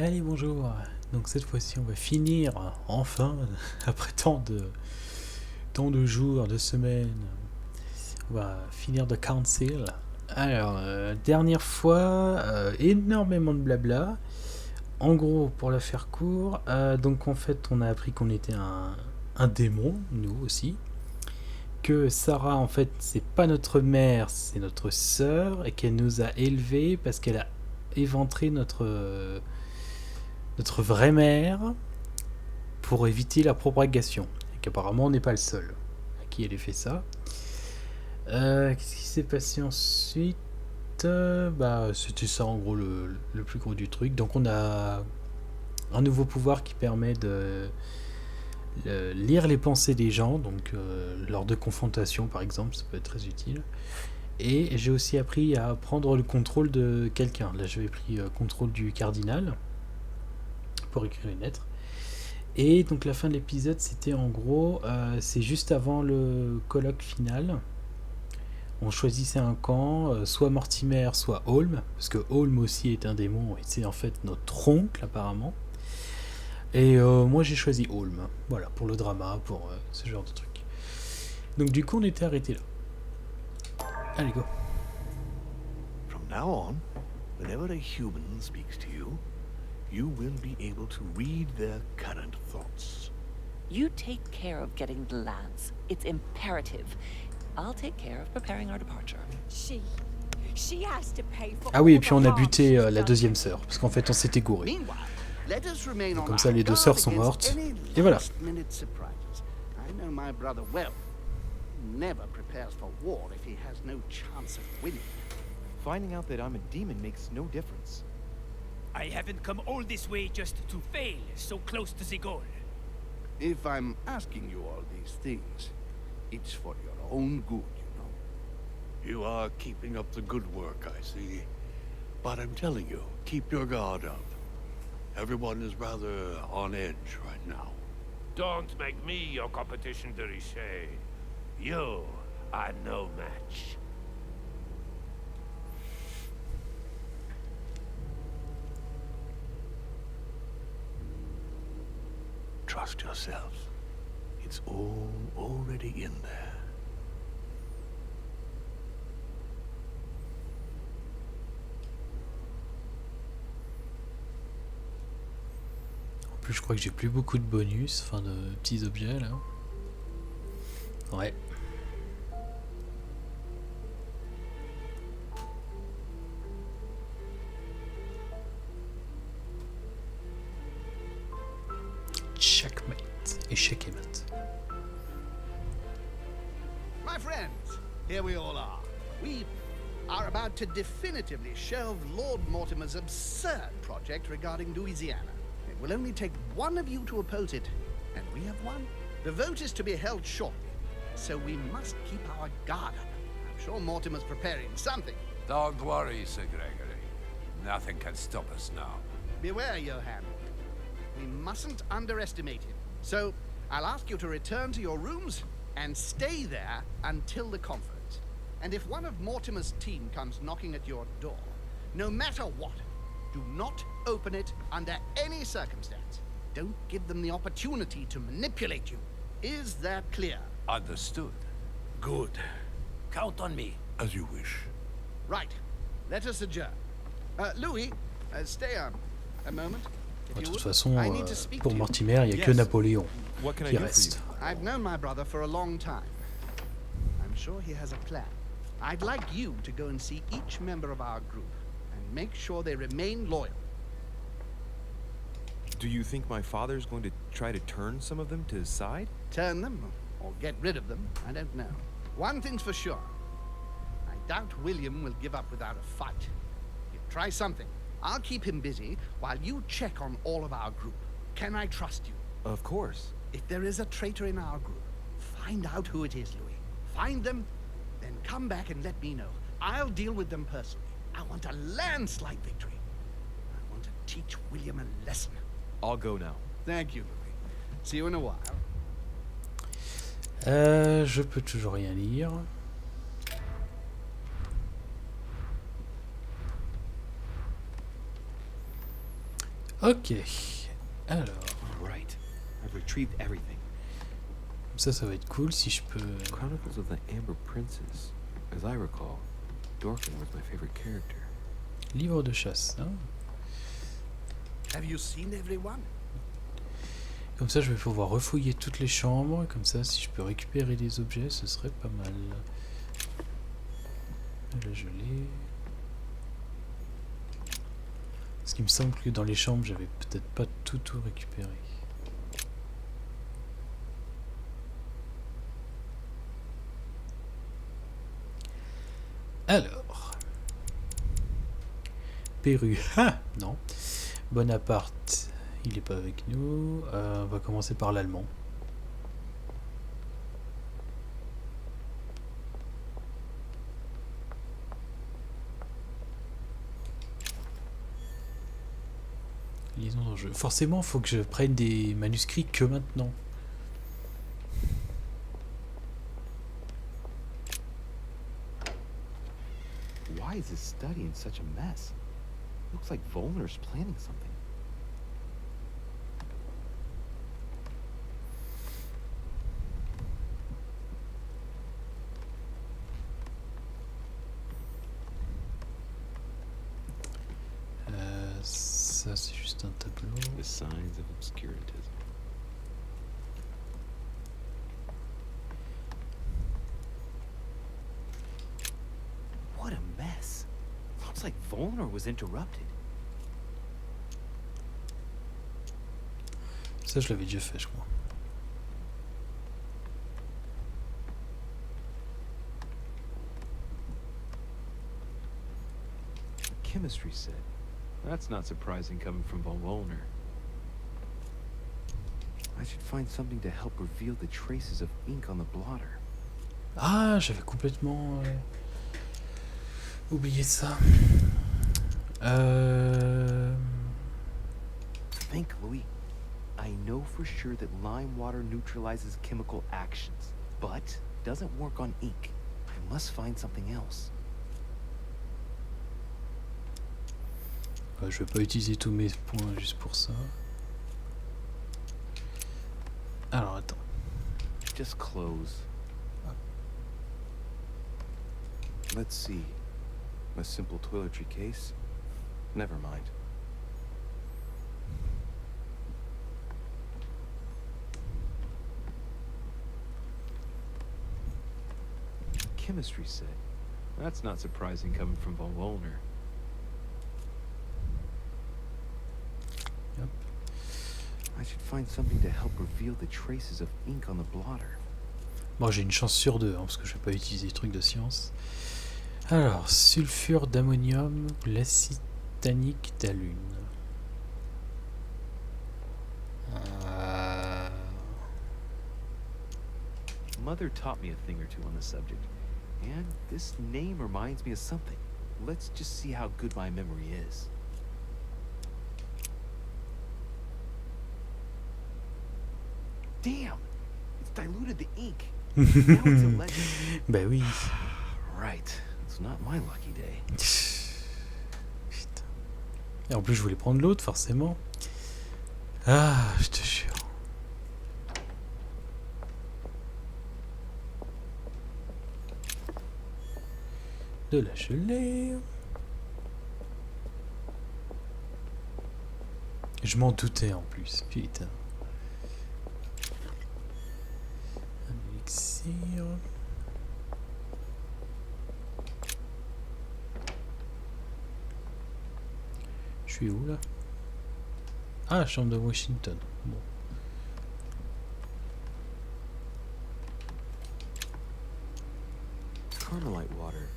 Allez, bonjour. Donc cette fois-ci, on va finir, enfin, après tant de jours, de semaines, on va finir de Council. Alors, dernière fois, énormément de blabla. En gros, pour la faire court, donc en fait, on a appris qu'on était un démon, nous aussi. Que Sarah, en fait, c'est pas notre mère, c'est notre sœur, et qu'elle nous a élevés parce qu'elle a éventré notre vraie mère pour éviter la propagation. Et qu'apparemment on n'est pas le seul à qui elle ait fait ça. Qu'est-ce qui s'est passé ensuite? Bah, c'était ça en gros le plus gros du truc. Donc on a un nouveau pouvoir qui permet de lire les pensées des gens, donc lors de confrontations par exemple, ça peut être très utile. Et j'ai aussi appris à prendre le contrôle de quelqu'un. Là j'avais pris contrôle du cardinal pour écrire une lettre. Et donc la fin de l'épisode, c'était en gros, c'est juste avant le colloque final. On choisissait un camp, soit Mortimer, soit Holm, parce que Holm aussi est un démon, et c'est en fait notre oncle apparemment. Et moi j'ai choisi Holm, voilà, pour le drama, pour ce genre de truc. Donc du coup on était arrêté là. Allez go. From now on, whenever a human speaks to you, you will be able to read their current thoughts. You take care of getting the lads. It's imperative. I'll take care of preparing our departure. She has to pay for Ah oui, et all puis the on a harm buté she's la done. deuxième sœur, parce qu'en fait on s'était gouré. Meanwhile, let us remain on Comme ça our les deux guard sœurs sont against mortes. any Et voilà. last-minute surprises. I know my brother well. He never prepares for war if he has no chance of winning. Finding out that I'm a demon makes no difference. I haven't come all this way just to fail so close to the goal. If I'm asking you all these things, it's for your own good, you know. You are keeping up the good work, I see. But I'm telling you, keep your guard up. Everyone is rather on edge right now. Don't make me your competition, de Richet. You are no match. Trust yourselves. It's all already in there. En plus je crois que j'ai plus beaucoup de bonus, enfin de petits objets là. Ouais. Checkmate. Échec et mat. My friends, here we all are. We are about to definitively shelve Lord Mortimer's absurd project regarding Louisiana. It will only take one of you to oppose it, and we have won. The vote is to be held shortly, so we must keep our guard up. I'm sure Mortimer's preparing something. Don't worry, Sir Gregory. Nothing can stop us now. Beware, Johann. We mustn't underestimate him. So, I'll ask you to return to your rooms and stay there until the conference. And if one of Mortimer's team comes knocking at your door, no matter what, do not open it under any circumstance. Don't give them the opportunity to manipulate you. Is that clear? Understood. Good. Count on me. As you wish. Right. Let us adjourn. Louis, stay on a moment. De toute façon, pour Mortimer, il n'y a que Napoléon qui reste. I've known my brother for a long time. I'm sure he has a plan. I'd like you to go and see each member of our group and make sure they remain loyal. Do you think my father's going to try to turn some of them to his side? Turn them or get rid of them, I don't know. One thing's for sure. I doubt William will give up without a fight. He'll try something. I'll keep him busy while you check on all of our group. Can I trust you? Of course. If there is a traitor in our group, find out who it is, Louis. Find them, then come back and let me know. I'll deal with them personally. I want a landslide victory. I want to teach William a lesson. I'll go now. Thank you, Louis. See you in a while. Je peux toujours rien lire. Ok. Alors, Right. I've retrieved everything. ça va être cool si je peux... Chronicles of the Amber Princess. As I recall, Dorkin was my favorite character. Livre de chasse, hein. Have you seen everyone? Comme ça, je vais pouvoir refouiller toutes les chambres. Comme ça, si je peux récupérer des objets, ce serait pas mal. Là, je l'ai. Parce qu'il me semble que dans les chambres, j'avais peut-être pas tout récupéré. Alors. Pérou. Ah non. Bonaparte, il est pas avec nous. On va commencer par l'allemand. Liaison d'enjeu. Forcément, faut que je prenne des manuscrits que maintenant. Why is this study in such a mess? Looks like Volner's planning something. Ça, c'est juste un tableau. The signs of obscurantism. What a mess. Looks like Volner was interrupted. Ça, je l'avais déjà fait, je crois. Chemistry set. That's not surprising coming from von Wollner. I should find something to help reveal the traces of ink on the blotter. Ah, j'avais complètement oublié ça. Think, Louis. I know for sure that lime water neutralizes chemical actions, but doesn't work on ink. I must find something else. Je vais pas utiliser tous mes points juste pour ça. Alors attends. Just close. Let's see. A simple toiletry case? Never mind. Chemistry set. That's not surprising coming from von Wollner. Yep. I should find something to help reveal the traces of ink on the blotter. Bon, j'ai une chance sur deux, hein, parce que je vais pas utiliser les trucs de science. Alors, sulfure d'ammonium, l'acide tannique d'alune. Mother taught me a thing or two on the subject, and this name reminds me of something. Let's just see how good my memory is. Damn! It's diluted the ink. Now it's illegible. Bah oui. Right. It's not my lucky day. Putain. Et en plus, je voulais prendre l'autre, forcément. Ah, je te jure. De la gelée. Je m'en doutais en plus, putain. Un élixir. Je suis où là? Ah, chambre de Washington. Bon. Carmelite water.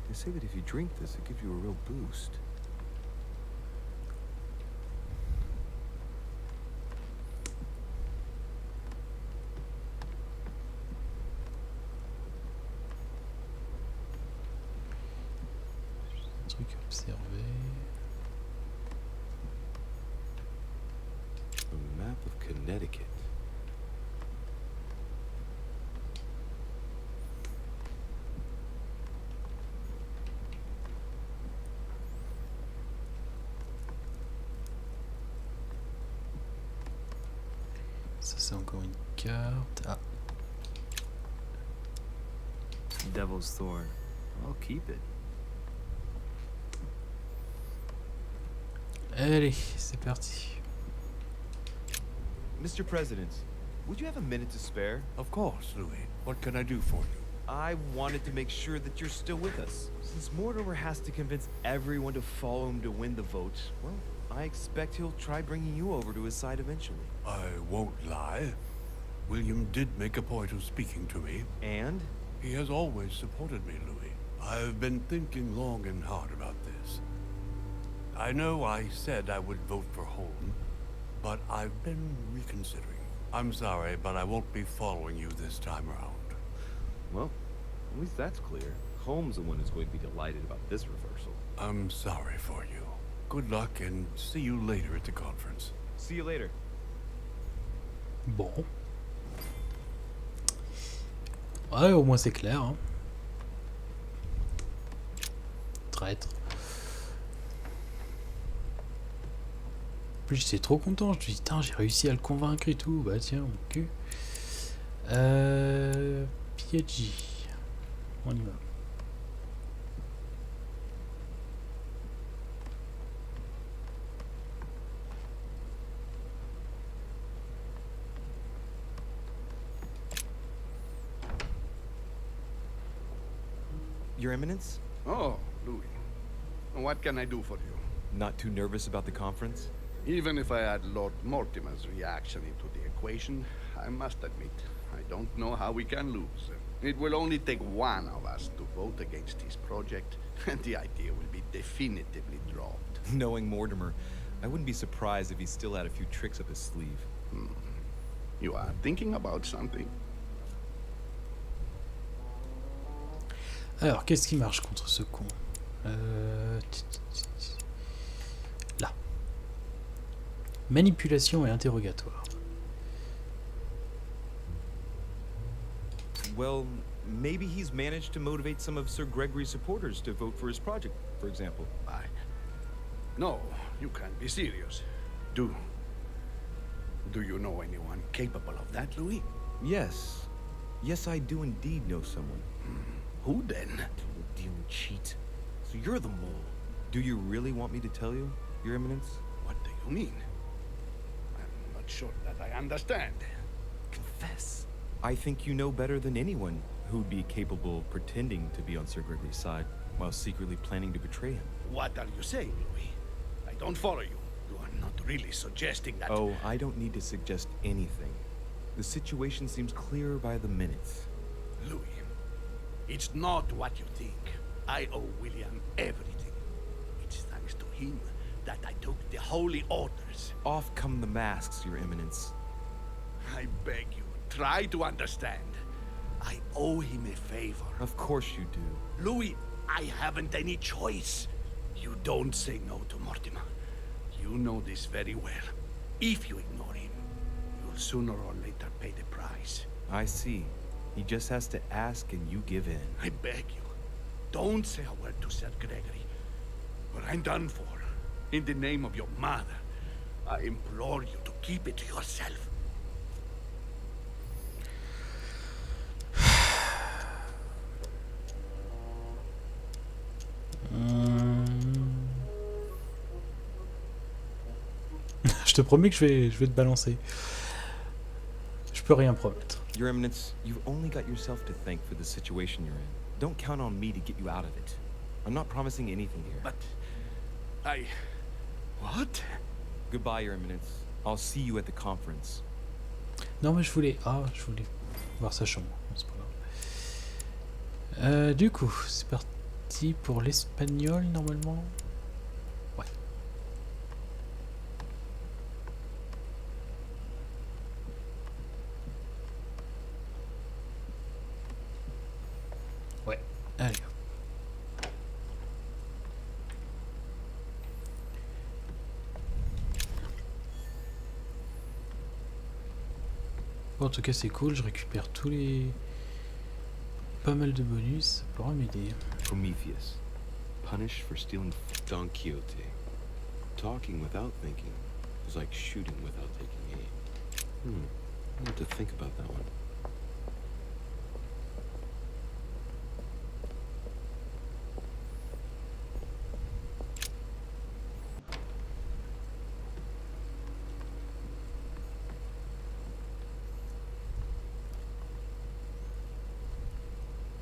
They say that if you drink this, it gives you a real boost. Truc observé. A map of Connecticut. c'est encore une carte. Ah, Devil's Thorn. I'll keep it. allez, c'est parti. Mr. President, would you have a minute to spare? Of course, Louis. What can I do for you? I wanted to make sure that you're still with us. Since Mortimer has to convince everyone to follow him to win the vote, well, I expect he'll try bringing you over to his side eventually. I won't lie. William did make a point of speaking to me. And? He has always supported me, Louis. I've been thinking long and hard about this. I know I said I would vote for Holm, but I've been reconsidering. I'm sorry, but I won't be following you this time around. Well, at least that's clear. Holmes the one who's going to be delighted about this reversal. I'm sorry for you. Good luck and see you later at the conference. See you later. Bon. Ouais, au moins c'est clair. Hein. Traître. En plus, j'étais trop content. Je me dis, putain, j'ai réussi à le convaincre et tout. Bah tiens, mon cul. Piaggi. On y va. Your Eminence? Oh, Louis. What can I do for you? Not too nervous about the conference? Even if I add Lord Mortimer's reaction into the equation, I must admit, I don't know how we can lose. It will only take one of us to vote against his project, and the idea will be definitively dropped. Knowing Mortimer, I wouldn't be surprised if he still had a few tricks up his sleeve. You are thinking about something? Alors, qu'est-ce qui marche contre ce con? Là. Manipulation et interrogatoire. Well, maybe he's managed to motivate some of Sir Gregory's supporters to vote for his project, for example. No, you can't be serious. Do you know anyone capable of that, Louis? Yes. Yes, I do indeed know someone. Who then? Dealing cheat. So you're the mole. Do you really want me to tell you, Your Eminence? What do you mean? I'm not sure that I understand. Confess. I think you know better than anyone who'd be capable of pretending to be on Sir Gregory's side while secretly planning to betray him. What are you saying, Louis? I don't follow you. You are not really suggesting that... Oh, I don't need to suggest anything. The situation seems clearer by the minute. Louis, it's not what you think. I owe William everything. It's thanks to him that I took the holy orders. Off come the masks, Your Eminence. I beg you, try to understand. I owe him a favor. Of course you do. Louis, I haven't any choice. You don't say no to Mortimer. You know this very well. If you ignore him, you'll sooner or later pay the price. I see. He just has to ask and you give in. I beg you, don't say a word to Sir Gregory. Or I'm done for. In the name of your mother, I implore you to keep it to yourself. Je te promets que je vais te balancer. Je peux rien promettre. Your Eminence, you've only got yourself to thank for the situation you're in. Don't count on me to get you out of it. I'm not promising anything here. But What? Goodbye, Your Eminence. I'll see you at the conference. Non mais je voulais voir sa chambre. C'est pas grave. Du coup, c'est parti pour l'espagnol normalement. Ouais. Ouais. Allez. Bon, en tout cas c'est cool, je récupère tous les... pas mal de bonus, ça pourra m'aider. Prometheus. Punished for stealing Don Quixote. Talking without thinking is like shooting without taking aim. moment to think about that one.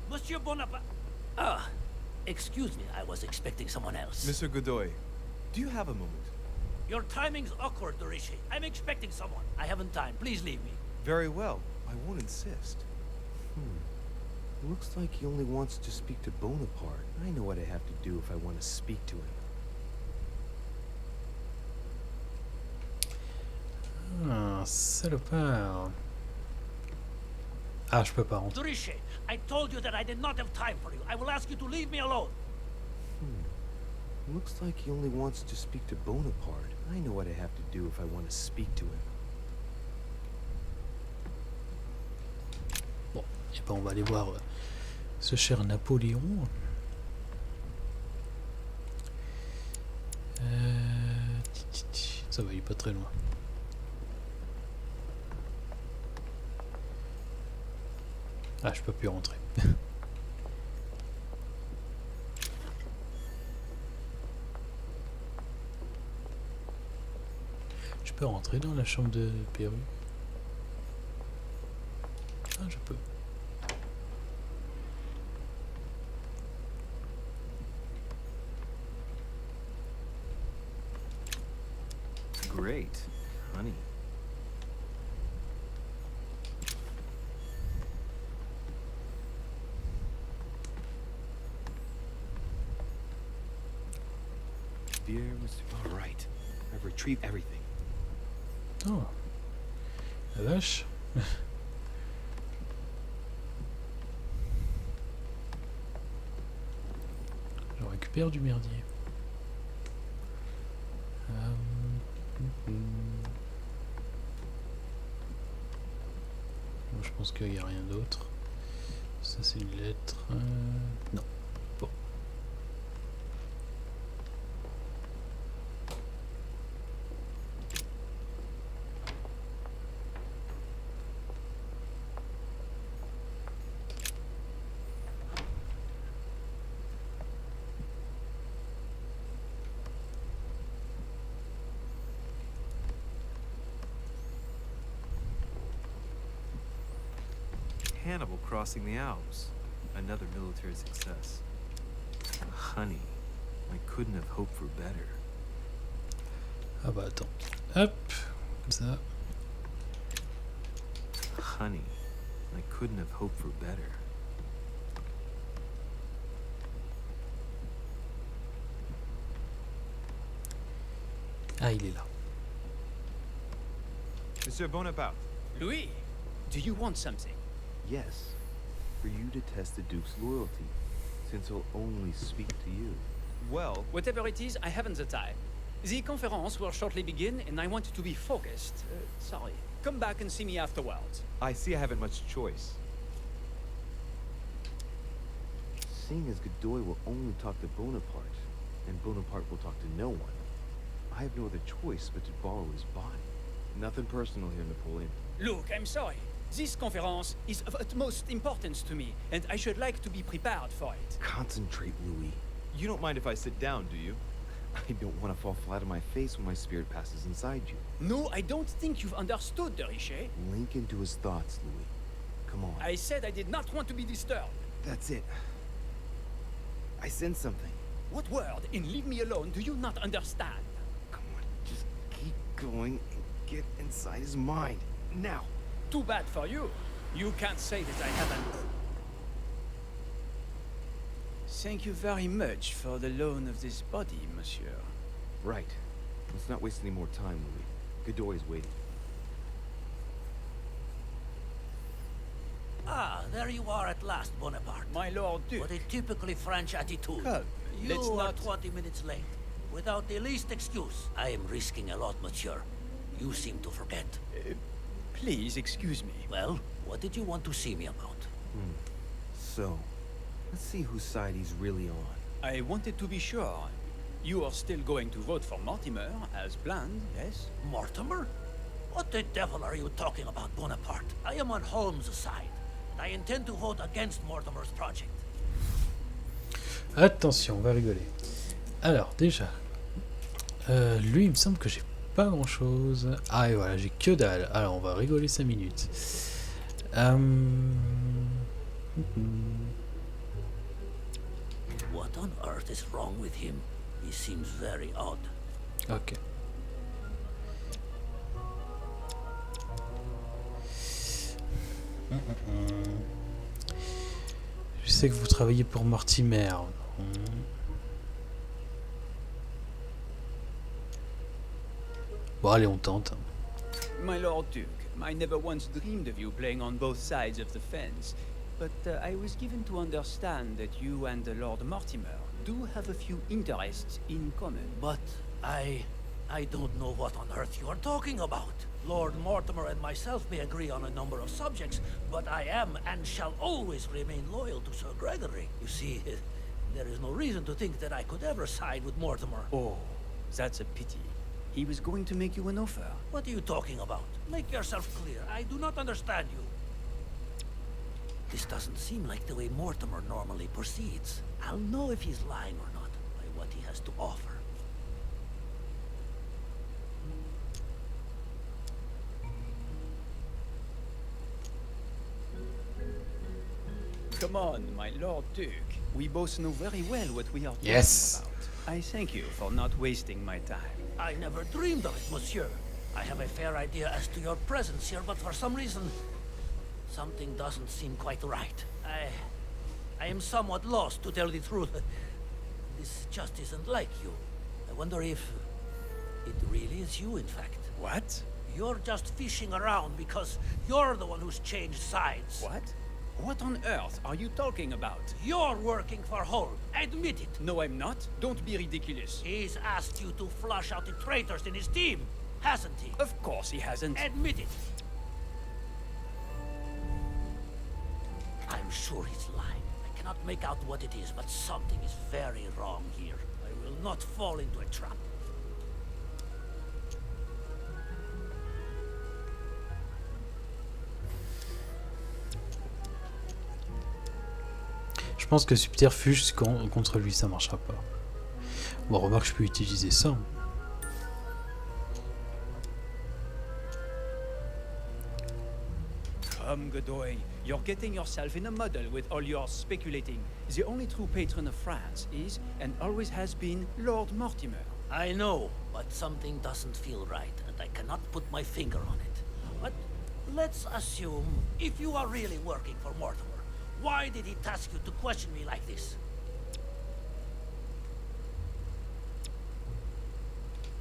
Monsieur Bonaparte. Ah, excuse me, I was expecting someone else. Mr. Godoy, do you have a moment? Your timing's awkward, Dorishi. I'm expecting someone. I haven't time. Please leave me. Very well. I won't insist. Looks like he only wants to speak to Bonaparte. I know what I have to do if I want to speak to him. Ah, salopard. Ah, je peux pas rentrer. Dorishi, I told you that I did not have time for you. I will ask you to leave me alone. Looks like he only wants to speak to Bonaparte. I know what I have to do if I want to speak to him. Bon, et ben on va aller voir ce cher Napoléon. Ça va, il est pas très loin. Ah, je peux plus rentrer. Je peux rentrer dans la chambre de Pérou. Ah, je peux. Great, honey. Dear Mr. All right, I've retrieved everything. Oh, la vache. Je récupère du merdier. Bon, je pense qu'il n'y a rien d'autre. Ça c'est une lettre. Non. Bon. Hannibal crossing the Alps. Another military success. Honey, I couldn't have hoped for better. Ah bah attends. Hop. Comme ça. Honey, I couldn't have hoped for better. Ah, il est là. Monsieur Bonaparte. Louis, do you want something? Yes, for you to test the Duke's loyalty, since he'll only speak to you. Well, Whatever it is, I haven't the time. The conference will shortly begin, and I want to be focused. Sorry. Come back and see me afterwards. I see I haven't much choice. Seeing as Godoy will only talk to Bonaparte, and Bonaparte will talk to no one, I have no other choice but to borrow his body. Nothing personal here, Napoleon. Look, I'm sorry. This conference is of utmost importance to me, and I should like to be prepared for it. Concentrate, Louis. You don't mind if I sit down, do you? I don't want to fall flat on my face when my spirit passes inside you. No, I don't think you've understood, Dorishi. Link into his thoughts, Louis. Come on. I said I did not want to be disturbed. That's it. I sense something. What word in leave me alone do you not understand? Come on, just keep going and get inside his mind. Now. Too bad for you. You can't say that I haven't. Thank you very much for the loan of this body, monsieur. Right. Let's not waste any more time, Louis. Godoy is waiting. Ah, there you are at last, Bonaparte. My lord Duke. What a typically French attitude. Come, You let's are not... 20 minutes late. Without the least excuse. I am risking a lot, monsieur. You seem to forget. Please excuse me. Well, what did you want to see me about? So, let's see whose side he's really on. I wanted to be sure. You are still going to vote for Mortimer, as planned, yes? Mortimer? What the devil are you talking about, Bonaparte? I am on Holmes' side, and I intend to vote against Mortimer's project. Attention, on va rigoler. Alors, déjà, lui, il me semble que j'ai pas grand chose. Ah, et voilà, j'ai que dalle. Alors, on va rigoler 5 minutes. What on earth is wrong with him? He seems very odd. Ok. Je sais que vous travaillez pour Mortimer. Bon, allez, on tente. My Lord Duke, I never once dreamed of you playing on both sides of the fence, but I was given to understand that you and Lord Mortimer do have a few interests in common. But I don't know what on earth you are talking about. Lord Mortimer and myself may agree on a number of subjects, but I am and shall always remain loyal to Sir Gregory. You see, there is no reason to think that I could ever side with Mortimer. Oh, that's a pity. He was going to make you an offer. What are you talking about? Make yourself clear. I do not understand you. This doesn't seem like the way Mortimer normally proceeds. I'll know if he's lying or not by what he has to offer. Come on, my Lord Duke. We both know very well what we are talking Yes. about. I thank you for not wasting my time. I never dreamed of it, monsieur. I have a fair idea as to your presence here, but for some reason, something doesn't seem quite right. I am somewhat lost, to tell the truth. This just isn't like you. I wonder if it really is you, in fact. What? You're just fishing around because you're the one who's changed sides. What? What on earth are you talking about? You're working for Holm. Admit it. No, I'm not. Don't be ridiculous. He's asked you to flush out the traitors in his team, hasn't he? Of course he hasn't. Admit it. I'm sure he's lying. I cannot make out what it is, but something is very wrong here. I will not fall into a trap. Je pense que subterfuge contre lui, ça marchera pas. Bon, remarque, je peux utiliser ça. Come, Godoy. You're getting yourself in a muddle with all your speculating. The only true patron of France is, and always has been, Lord Mortimer. I know, but something doesn't feel right, and I cannot put my finger on it. But let's assume, if you are really working for Mortimer, why did he task you to question me like this?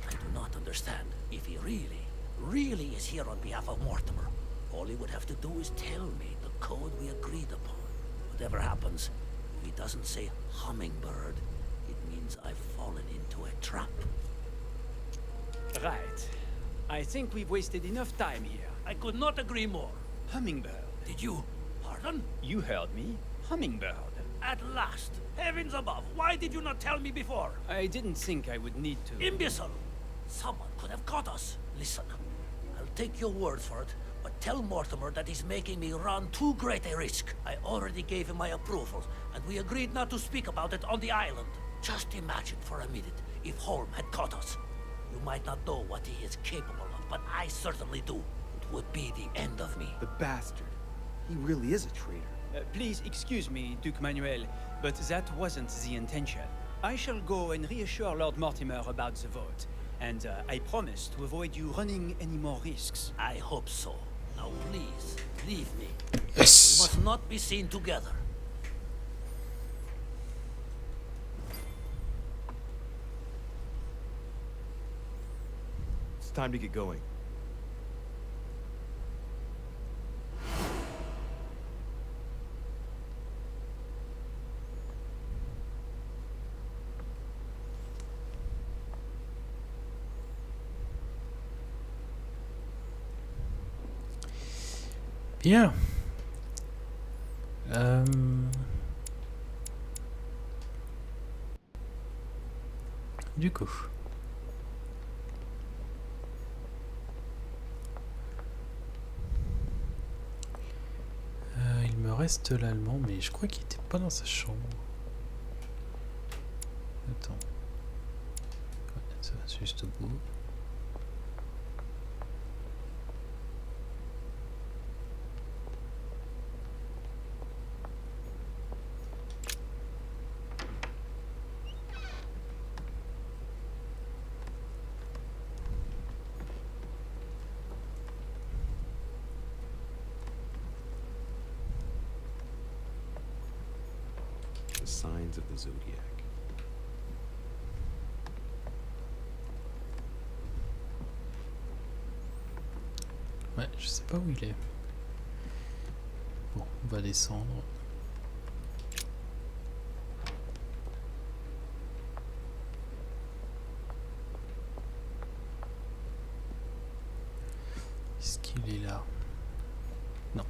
I do not understand. If he really is here on behalf of Mortimer, all he would have to do is tell me the code we agreed upon. Whatever happens, if he doesn't say hummingbird, it means I've fallen into a trap. Right. I think we've wasted enough time here. I could not agree more. Hummingbird. Did you? Pardon? You heard me. Hummingbird. At last. Heavens above, why did you not tell me before? I didn't think I would need to. Imbecile! Someone could have caught us. Listen, I'll take your word for it, but tell Mortimer that he's making me run too great a risk. I already gave him my approval, and we agreed not to speak about it on the island. Just imagine for a minute if Holm had caught us. You might not know what he is capable of, but I certainly do. It would be the end of me. The bastard. He really is a traitor. Please excuse me, Duke Manuel, but that wasn't the intention. I shall go and reassure Lord Mortimer about the vote, and I promise to avoid you running any more risks. I hope so. Now please, leave me. Yes. We must not be seen together. It's time to get going. Bien. Du coup. reste l'allemand, mais je crois qu'il était pas dans sa chambre. Attends. Ouais, ça va juste au bout. The signs of the zodiac. Ouais, je sais pas où il est. Bon, on va descendre. Est-ce qu'il est là? Non.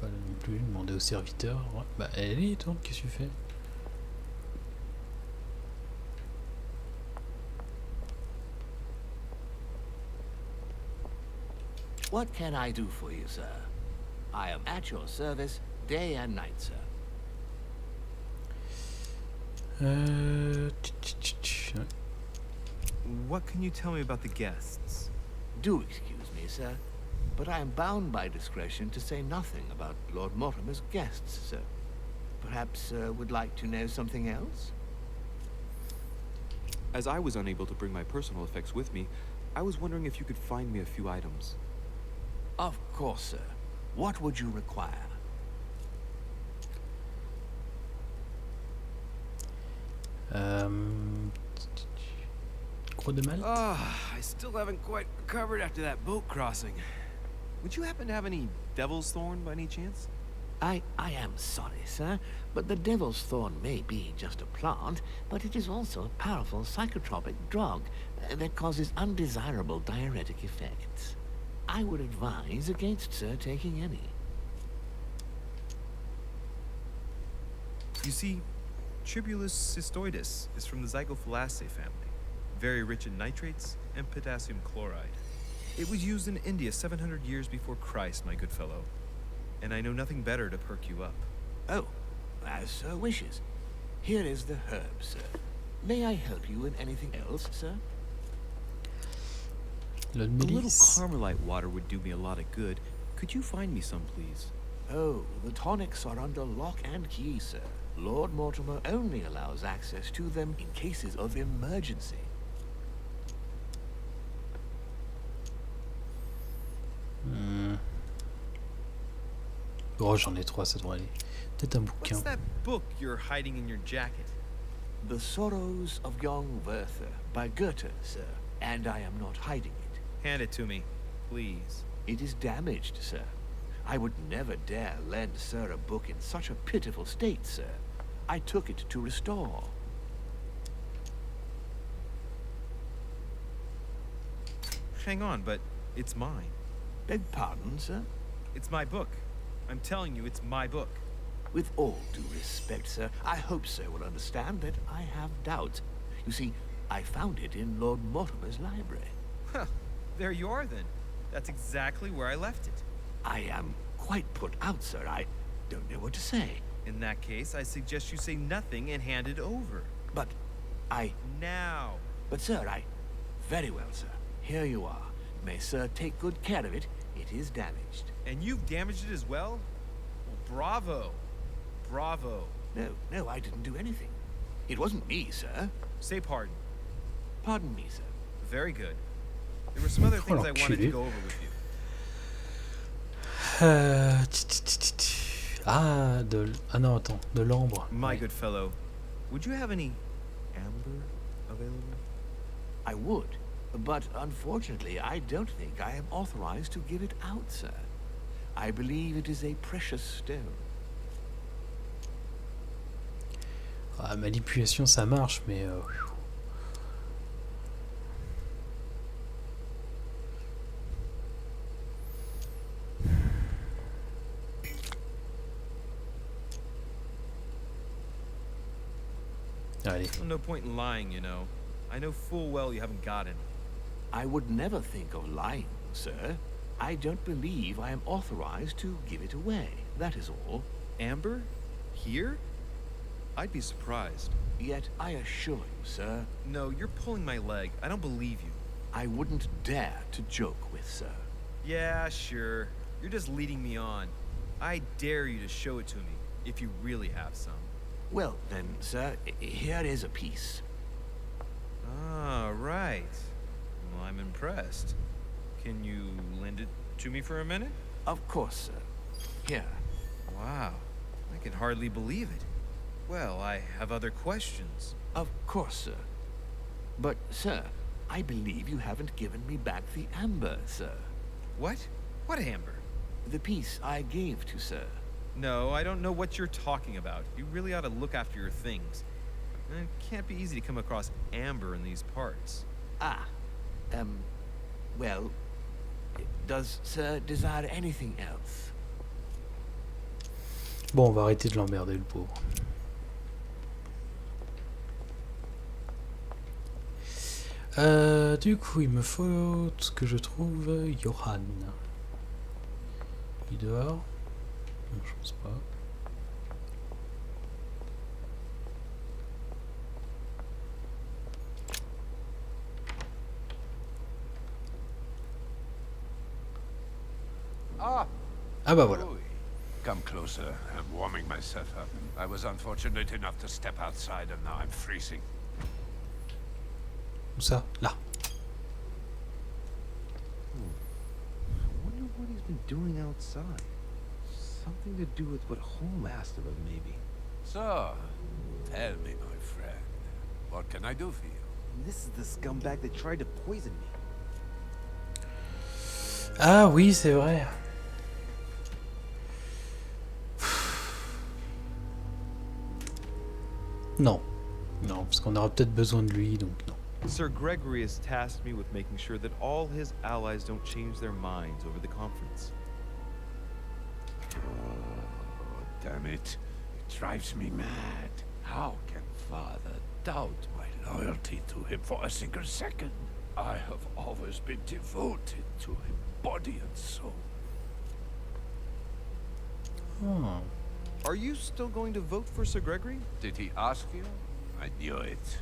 Pas là non plus, demander au serviteur. Ouais. Bah, allez, tourne, qu'est-ce que tu fais? What can I do for you, sir? I am at your service day and night, sir. Ouais. What can you tell me about the guests? Do excuse me, sir, but I am bound by discretion to say nothing about Lord Mortimer's guests, sir. Perhaps would like to know something else? As I was unable to bring my personal effects with me, I was wondering if you could find me a few items. Of course, sir. What would you require? Croix de Malte? I still haven't quite recovered after that boat crossing. Would you happen to have any devil's thorn by any chance? I am sorry, sir, but the devil's thorn may be just a plant, but it is also a powerful psychotropic drug that causes undesirable diuretic effects. I would advise against, sir, taking any. You see, Tribulus cystoides is from the Zygophalaceae family, very rich in nitrates and potassium chloride. It was used in India 700 years before Christ, my good fellow. And I know nothing better to perk you up. Oh, as sir wishes. Here is the herb, sir. May I help you with anything else, sir? A little Carmelite water would do me a lot of good. Could you find me some, please? Oh, the tonics are under lock and key, sir. Lord Mortimer only allows access to them in cases of emergency. Oh, j'en ai 3, ça devrait aller. Peut-être un bouquin. What's that book you're hiding in your jacket? The Sorrows of Young Werther by Goethe, sir. And I am not hiding it. Hand it to me, please. It is damaged, sir. I would never dare lend sir a book in such a pitiful state, sir. I took it to restore. Hang on, but it's mine. Beg pardon, sir? It's my book. I'm telling you, it's my book. With all due respect, sir, I hope sir will understand that I have doubts. You see, I found it in Lord Mortimer's library. Huh. There you are, then. That's exactly where I left it. I am quite put out, sir. I don't know what to say. In that case, I suggest you say nothing and hand it over. But I... Now! But, sir, I... Very well, sir. Here you are. May sir take good care of it. It is damaged. And you've damaged it as well? Well, bravo. Bravo. No, I didn't do anything. It wasn't me, sir. Say pardon. Pardon me, sir. Very good. There were some other things I wanted to go over with you. Ah non, attends, de l'ambre. My Ouais. good fellow, would you have any amber available? I would, but unfortunately, I don't think I am authorized to give it out, sir. I believe it is a precious stone. Ah, manipulation, ça marche, mais... Allez. Well, no point in lying, you know. I know full well you haven't got any. I would never think of lying, sir. I don't believe I am authorized to give it away. That is all. Amber? Here? I'd be surprised. Yet I assure you, sir, No, you're pulling my leg. I don't believe you. I wouldn't dare to joke with, sir. Yeah, sure. You're just leading me on. I dare you to show it to me, if you really have some. Well, then, sir, here is a piece. Ah, right. Well, I'm impressed. Can you lend it to me for a minute? Of course, sir. Here. Wow. I can hardly believe it. Well, I have other questions. Of course, sir. But, sir, I believe you haven't given me back the amber, sir. What? What amber? The piece I gave to sir. No, I don't know what you're talking about. You really ought to look after your things. It can't be easy to come across amber in these parts. Ah. Well, does sir desire anything else? Bon, on va arrêter de l'emmerder, le pauvre. Du coup, il me faut ce que je trouve Johan. Il est dehors? Non, je pense pas. Ah bah voilà. Louis, come closer. I'm warming myself up. I was unfortunate enough to step outside and now I'm freezing. Où ça? Là. I wonder what he's been doing outside. Something to do with what Holm asked of him, maybe. So, tell me, my friend, what can I do for you? And this is the scumbag that tried to poison me. Ah oui, c'est vrai. Non. Non, parce qu'on aura peut-être besoin de lui, donc non. Sir Gregory has tasked me with making sure that all his allies don't change their minds over the conference. Oh, damn it. It drives me mad. How can Father doubt my loyalty to him for a single second? I have always been devoted to him, body and soul. Oh. Are you still going to vote for Sir Gregory? Did he ask you? I knew it.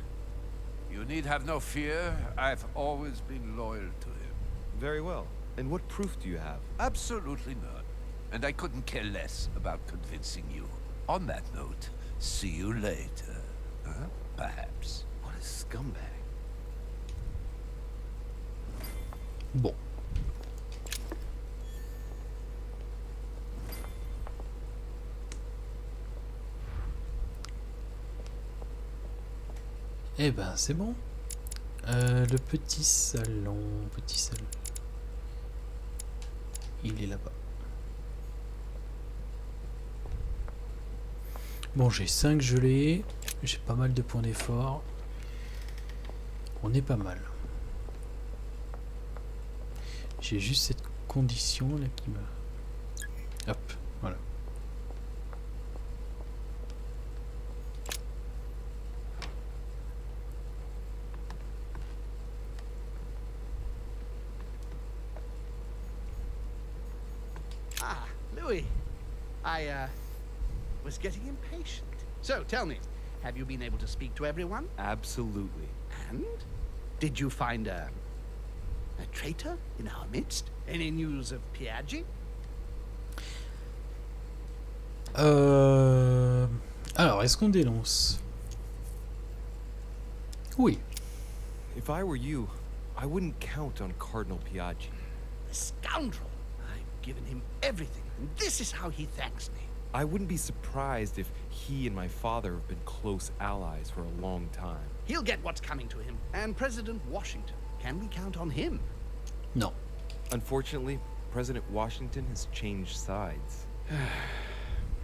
You need have no fear. I've always been loyal to him. Very well. And what proof do you have? Absolutely none. And I couldn't care less about convincing you. On that note, see you later. Huh? Perhaps. What a scumbag. Bon. Eh ben, c'est bon. Le petit salon. Petit salon. Il est là-bas. Bon, j'ai 5 gelées. J'ai pas mal de points d'effort. On est pas mal. J'ai juste cette condition là qui me... Hop, voilà. Ah, Louis. I was getting impatient. So, tell me, have you been able to speak to everyone? Absolutely. And? Did you find a traitor in our midst? Any news of Piaggi? Alors, est-ce qu'on dénonce? Oui. If I were you, I wouldn't count on Cardinal Piaggi. The scoundrel! I've given him everything, and this is how he thanks me. I wouldn't be surprised if he and my father have been close allies for a long time. He'll get what's coming to him. And President Washington, can we count on him? Non. Unfortunately, President Washington has changed sides.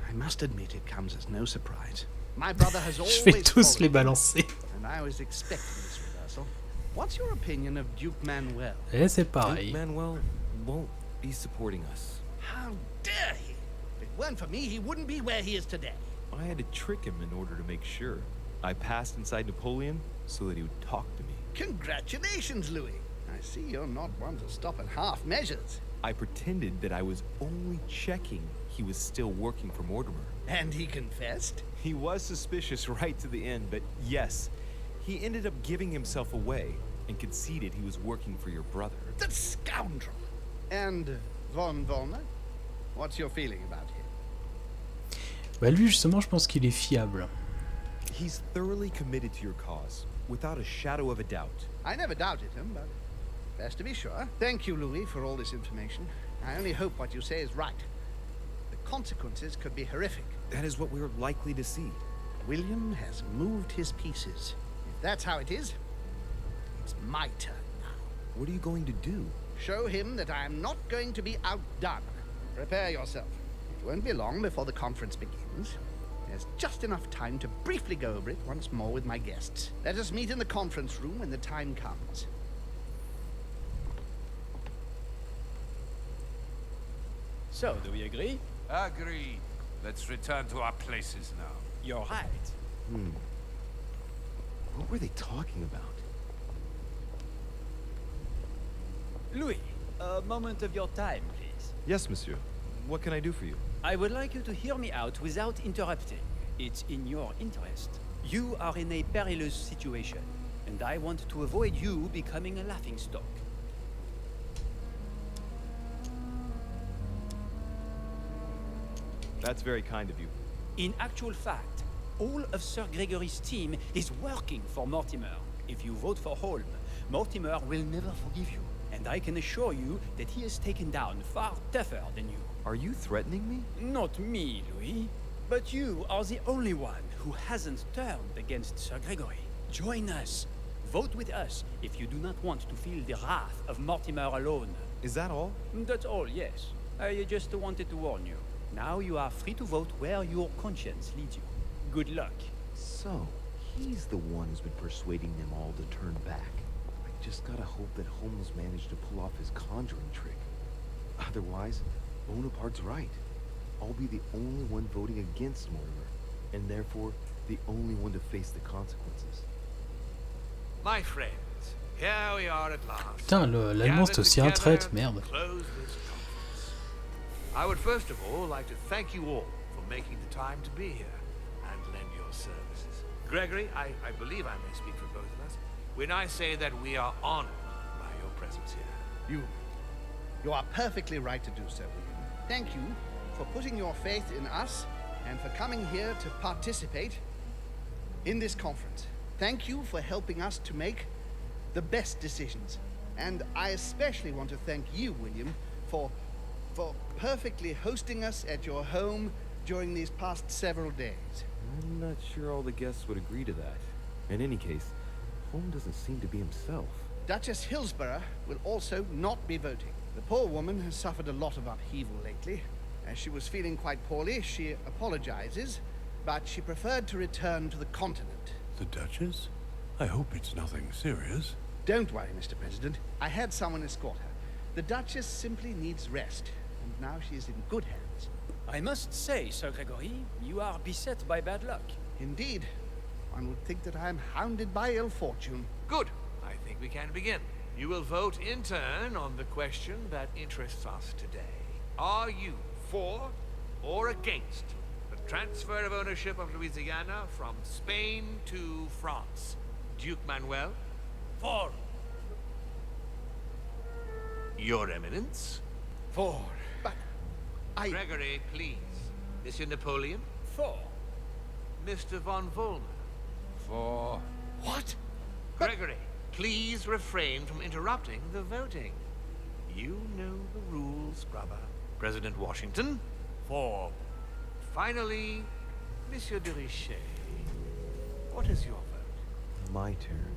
I must admit it comes as no surprise. My brother has Je vais always tous les followed me, balancer. and I was expecting this reversal. What's your opinion of Duke Manuel? Et c'est Duke pareil. Manuel won't be supporting us. How dare he? If it weren't for me, he wouldn't be where he is today. I had to trick him in order to make sure. I passed inside Napoleon so that he would talk to me. Congratulations, Louis. I see you're not one to stop at half measures. I pretended that I was only checking he was still working for Mortimer. And he confessed? He was suspicious right to the end, but yes, he ended up giving himself away and conceded he was working for your brother. That scoundrel! And von Volner? What's your feeling about him? Bah lui justement, je pense qu'il est fiable. He's thoroughly committed to your cause, without a shadow of a doubt. I never doubted him, but best to be sure. Thank you, Louis, for all this information. I only hope what you say is right. The consequences could be horrific. That is what we're likely to see. William has moved his pieces. If that's how it is, it's my turn now. What are you going to do? Show him that I am not going to be outdone. Prepare yourself. It won't be long before the conference begins. There's just enough time to briefly go over it once more with my guests. Let us meet in the conference room when the time comes. So, do we agree? Agreed. Let's return to our places now. You're right. What were they talking about? Louis, a moment of your time, please. Yes, monsieur. What can I do for you? I would like you to hear me out without interrupting. It's in your interest. You are in a perilous situation, and I want to avoid you becoming a laughingstock. That's very kind of you. In actual fact, all of Sir Gregory's team is working for Mortimer. If you vote for Holm, Mortimer will never forgive you. And I can assure you that he is taken down far tougher than you. Are you threatening me? Not me, Louis. But you are the only one who hasn't turned against Sir Gregory. Join us. Vote with us if you do not want to feel the wrath of Mortimer alone. Is that all? That's all, yes. I just wanted to warn you. Now you are free to vote where your conscience leads you. Good luck. So, he's the one who's been persuading them all to turn back. I just gotta hope that Holmes managed to pull off his conjuring trick. Otherwise, Bonaparte's right. I'll be the only one voting against Mortimer, and therefore the only one to face the consequences. My friends, here we are at last. Putain, l'allemand c'est aussi un traître, merde. Close this conference. I would first of all like to thank you all for making the time to be here and lend your services. Gregory, I believe I may speak for both of us when I say that we are honored by your presence here. You are perfectly right to do so, William. Thank you for putting your faith in us and for coming here to participate in this conference. Thank you for helping us to make the best decisions. And I especially want to thank you, William, for perfectly hosting us at your home during these past several days. I'm not sure all the guests would agree to that. In any case, Holmes doesn't seem to be himself. Duchess Hillsborough will also not be voting. The poor woman has suffered a lot of upheaval lately. As she was feeling quite poorly, she apologizes, but she preferred to return to the continent. The Duchess? I hope it's nothing serious. Don't worry, Mr. President. I had someone escort her. The Duchess simply needs rest, and now she is in good hands. I must say, Sir Gregory, you are beset by bad luck. Indeed. One would think that I am hounded by ill fortune. Good. I think we can begin. You will vote in turn on the question that interests us today. Are you for or against the transfer of ownership of Louisiana from Spain to France? Duke Manuel? For. Your Eminence? For. But I... Gregory, please. Monsieur Napoleon? For. Mr. von Volner? For... What? Gregory, please refrain from interrupting the voting. You know the rules, brother. President Washington? For. Finally, Monsieur de Richet. What is your vote? My turn.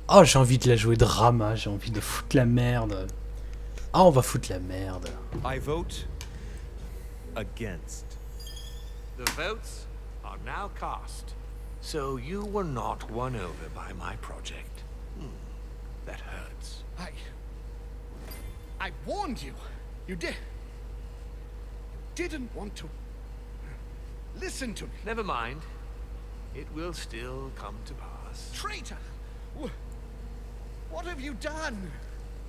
Oh, j'ai envie de la jouer drama, j'ai envie de foutre la merde. Ah, on va foutre la merde. I vote against. The votes are now cast. So you were not won over by my project. That hurts. I warned you. You didn't want to listen to me. Never mind. It will still come to pass. Traitor! What have you done?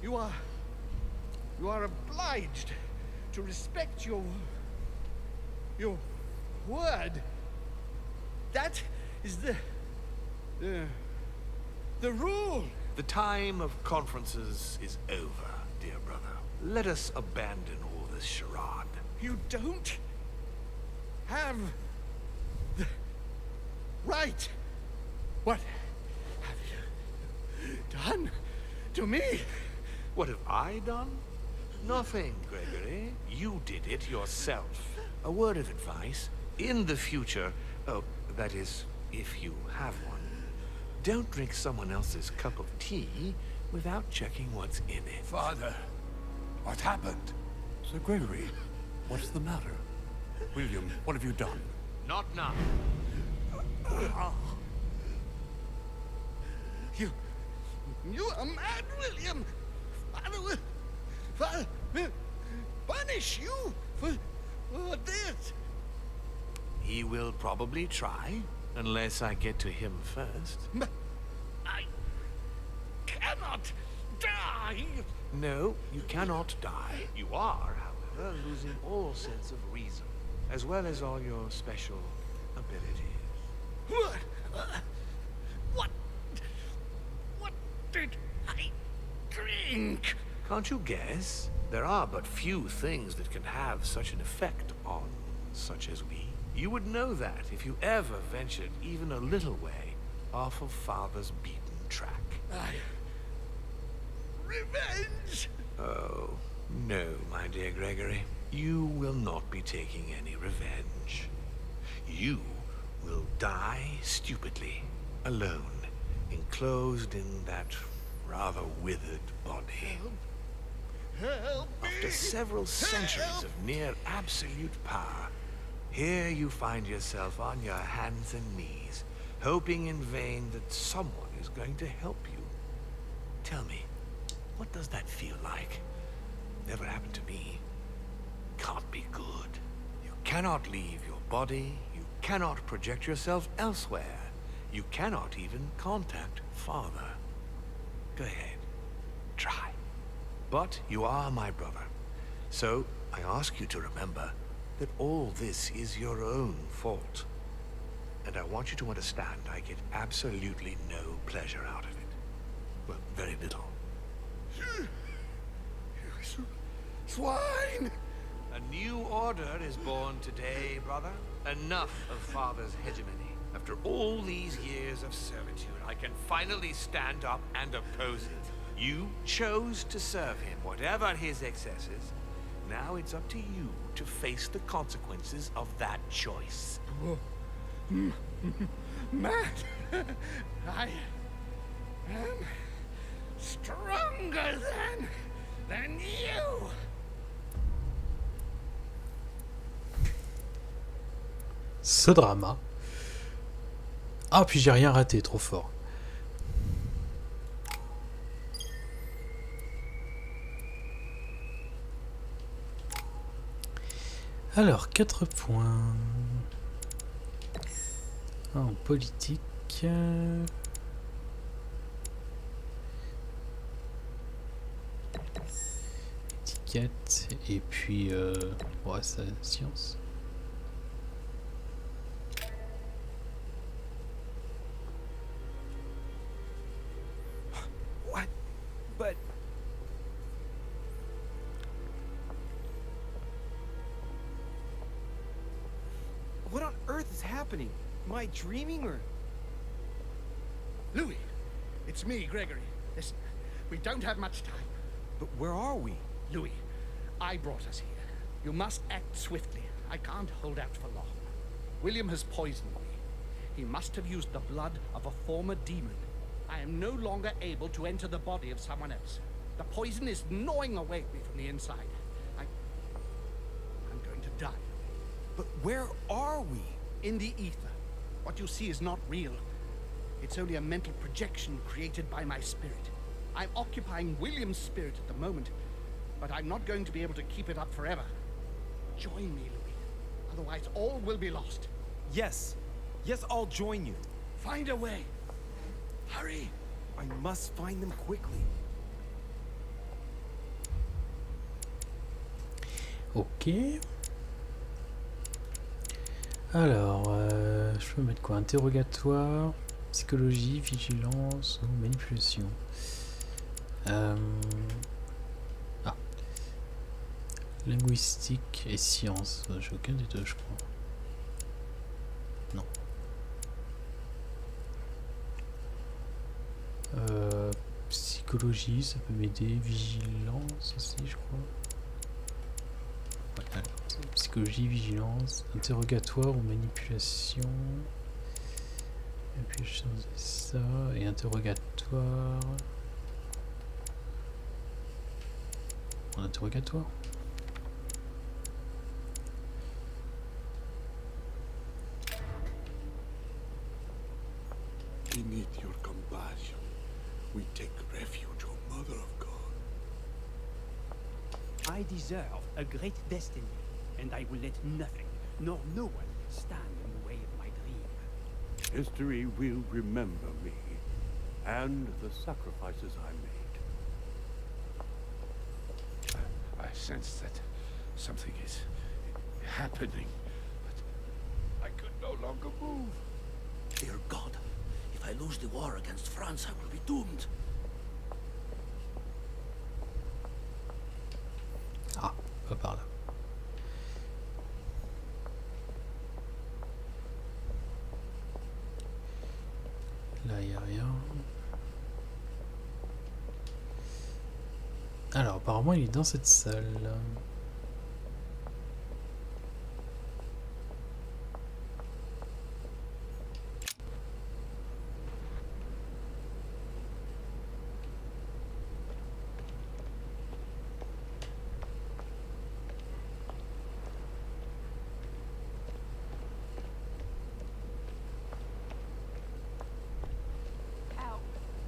You are obliged to respect your word. That is the rule. The time of conferences is over, dear brother. Let us abandon all this charade. You don't have the right. What have you done to me? What have I done? Nothing, Gregory. You did it yourself. A word of advice. In the future, oh, that is, if you have one, don't drink someone else's cup of tea without checking what's in it. Father, what happened? Sir Gregory, what's the matter? William, what have you done? Not now. You are mad, William. Father will punish you for this. He will probably try, unless I get to him first. But I cannot die. No, you cannot die. You are, however, losing all sense of reason, as well as all your special abilities. What did I drink? Can't you guess? There are but few things that can have such an effect on such as we. You would know that if you ever ventured even a little way off of Father's beaten track. Revenge! Oh, no, my dear Gregory. You will not be taking any revenge. You will die stupidly, alone, enclosed in that rather withered body. Help me! After several centuries of near absolute power, here you find yourself on your hands and knees, hoping in vain that someone is going to help you. Tell me, what does that feel like? Never happened to me. Can't be good. You cannot leave your body. You cannot project yourself elsewhere. You cannot even contact Father. Go ahead. Try. But you are my brother. So I ask you to remember that all this is your own fault. And I want you to understand I get absolutely no pleasure out of it. Well, very little. You swine! A new order is born today, brother. Enough of Father's hegemony. After all these years of servitude, I can finally stand up and oppose it. You chose to serve him, whatever his excesses. Now it's up to you to face the consequences of that choice. Matt, I am stronger than you. Ce drama. Ah, puis j'ai rien raté, trop fort. Alors, 4 points. En politique. Étiquette. Et puis, ouais, ça, science. What? But... What on earth is happening? Am I dreaming or... Louis, it's me, Gregory. Listen, we don't have much time. But where are we? Louis, I brought us here. You must act swiftly. I can't hold out for long. William has poisoned me. He must have used the blood of a former demon. I am no longer able to enter the body of someone else. The poison is gnawing away at me from the inside. I'm going to die. But where are we? In the ether. What you see is not real. It's only a mental projection created by my spirit. I'm occupying William's spirit at the moment, but I'm not going to be able to keep it up forever. Join me, Louis. Otherwise, all will be lost. Yes. Yes, I'll join you. Find a way. Hurry. I must find them quickly. Ok. Alors, je peux mettre quoi? Interrogatoire, psychologie, vigilance ou manipulation. Ah. Linguistique et science. J'ai aucun des deux, je crois. Non. Psychologie, ça peut m'aider. Vigilance aussi, je crois. Ouais, alors, psychologie, vigilance, interrogatoire ou manipulation. Et puis je change ça. Et interrogatoire. En interrogatoire. Beneath your compassion, we take refuge, O Mother of God. I deserve a great destiny, and I will let nothing, nor no one, stand in the way of my dream. History will remember me, and the sacrifices I made. I sense that something is happening, but I could no longer move. Dear God, if I lose the war against France, I will be doomed. Ah, pas par là. Là, il n'y a rien. Alors, apparemment, il est dans cette salle.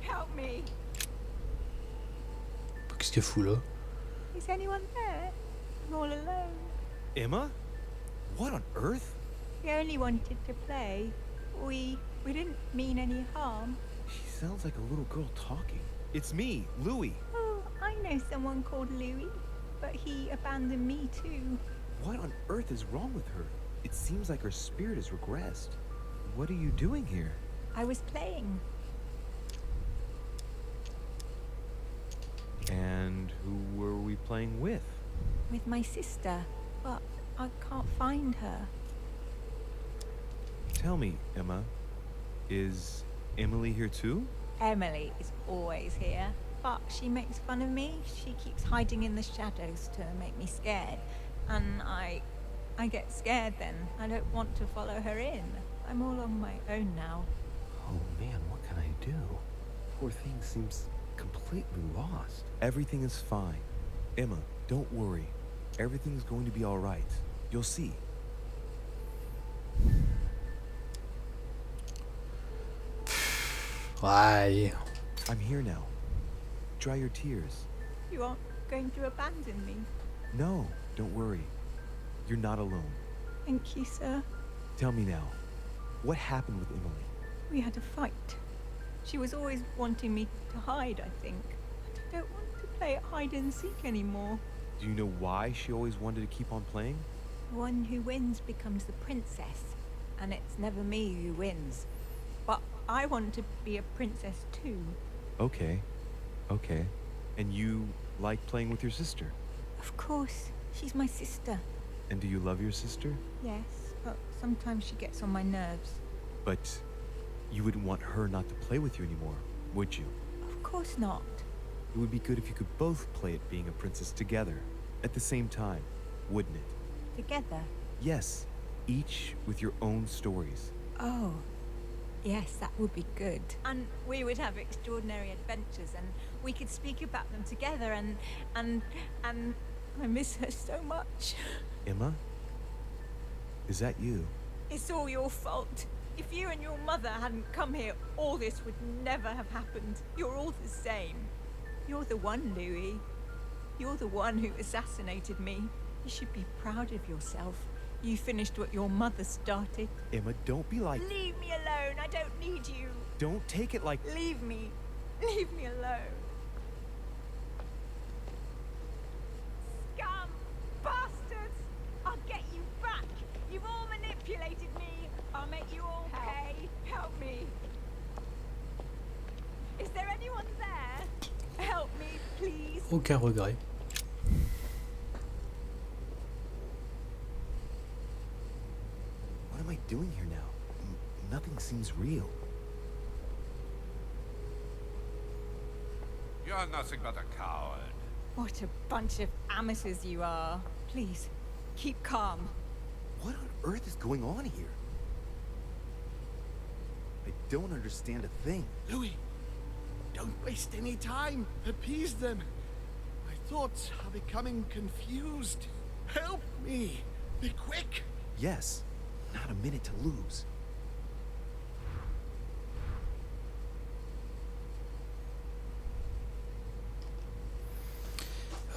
Help me. Qu'est-ce qu'elle fout là? Is anyone there? I'm all alone. Emma? What on earth? We only wanted to play. We didn't mean any harm. She sounds like a little girl talking. It's me, Louis. Oh, I know someone called Louis, but he abandoned me too. What on earth is wrong with her? It seems like her spirit has regressed. What are you doing here? I was playing. And who were we playing with? With my sister, but I can't find her. Tell me, Emma, is Emily here too? Emily is always here, but she makes fun of me. She keeps hiding in the shadows to make me scared. And I get scared then. I don't want to follow her in. I'm all on my own now. Oh man, what can I do? Poor thing seems completely lost. Everything is fine. Emma, don't worry. Everything's going to be all right. You'll see. Ouais. I'm here now. Dry your tears. You aren't going to abandon me. No, don't worry. You're not alone. Thank you, sir. Tell me now, what happened with Emily? We had a fight. She was always wanting me to hide, I think. But I don't want to play at hide and seek anymore. Do you know why she always wanted to keep on playing? The one who wins becomes the princess, and it's never me who wins. But I want to be a princess too. Okay. Okay. And you like playing with your sister? Of course, she's my sister. And do you love your sister? Yes, but sometimes she gets on my nerves. But you wouldn't want her not to play with you anymore, would you? Of course not. It would be good if you could both play at being a princess together, at the same time, wouldn't it? Together? Yes, each with your own stories. Oh. Yes, that would be good. And we would have extraordinary adventures, and we could speak about them together, and I miss her so much. Emma? Is that you? It's all your fault. If you and your mother hadn't come here, all this would never have happened. You're all the same. You're the one, Louis. You're the one who assassinated me. You should be proud of yourself. You finished what your mother started. Emma, don't be like... Leave me alone. I don't need you. Don't take it like... Leave me. Leave me alone. Scum! Bastards! I'll get you back. You've all manipulated me. I'll make you all pay. Help me. Is there anyone there? Help me, please. Aucun regret. What am I doing here now? Nothing seems real. You're nothing but a coward. What a bunch of amateurs you are. Please, keep calm. What on earth is going on here? I don't understand a thing. Louis, don't waste any time. Appease them. My thoughts are becoming confused. Help me. Be quick. Yes, not a minute to lose.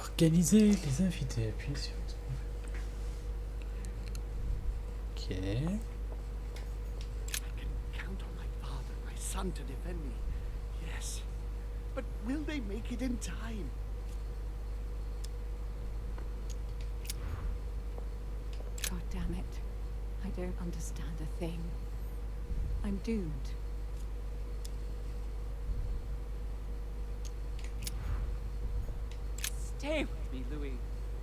Organiser les invités. Appuyez sur... Ok. I can count on my father, my son to defend me. Yes. But will they make it in time? God damn it. I don't understand a thing. I'm doomed. Stay with me, Louis.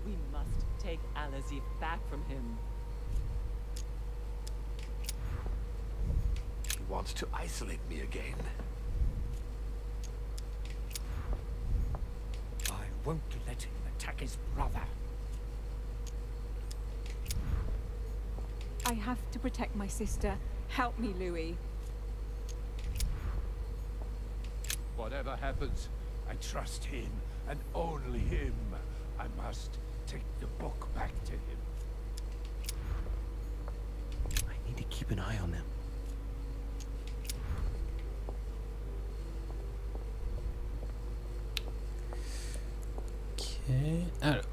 We must take Al-Azif back from him. He wants to isolate me again. I won't let him attack his brother. I have to protect my sister. Help me, Louis. Whatever happens, I trust him, and only him. I must take the book back to him. I need to keep an eye on them. Ok, alors.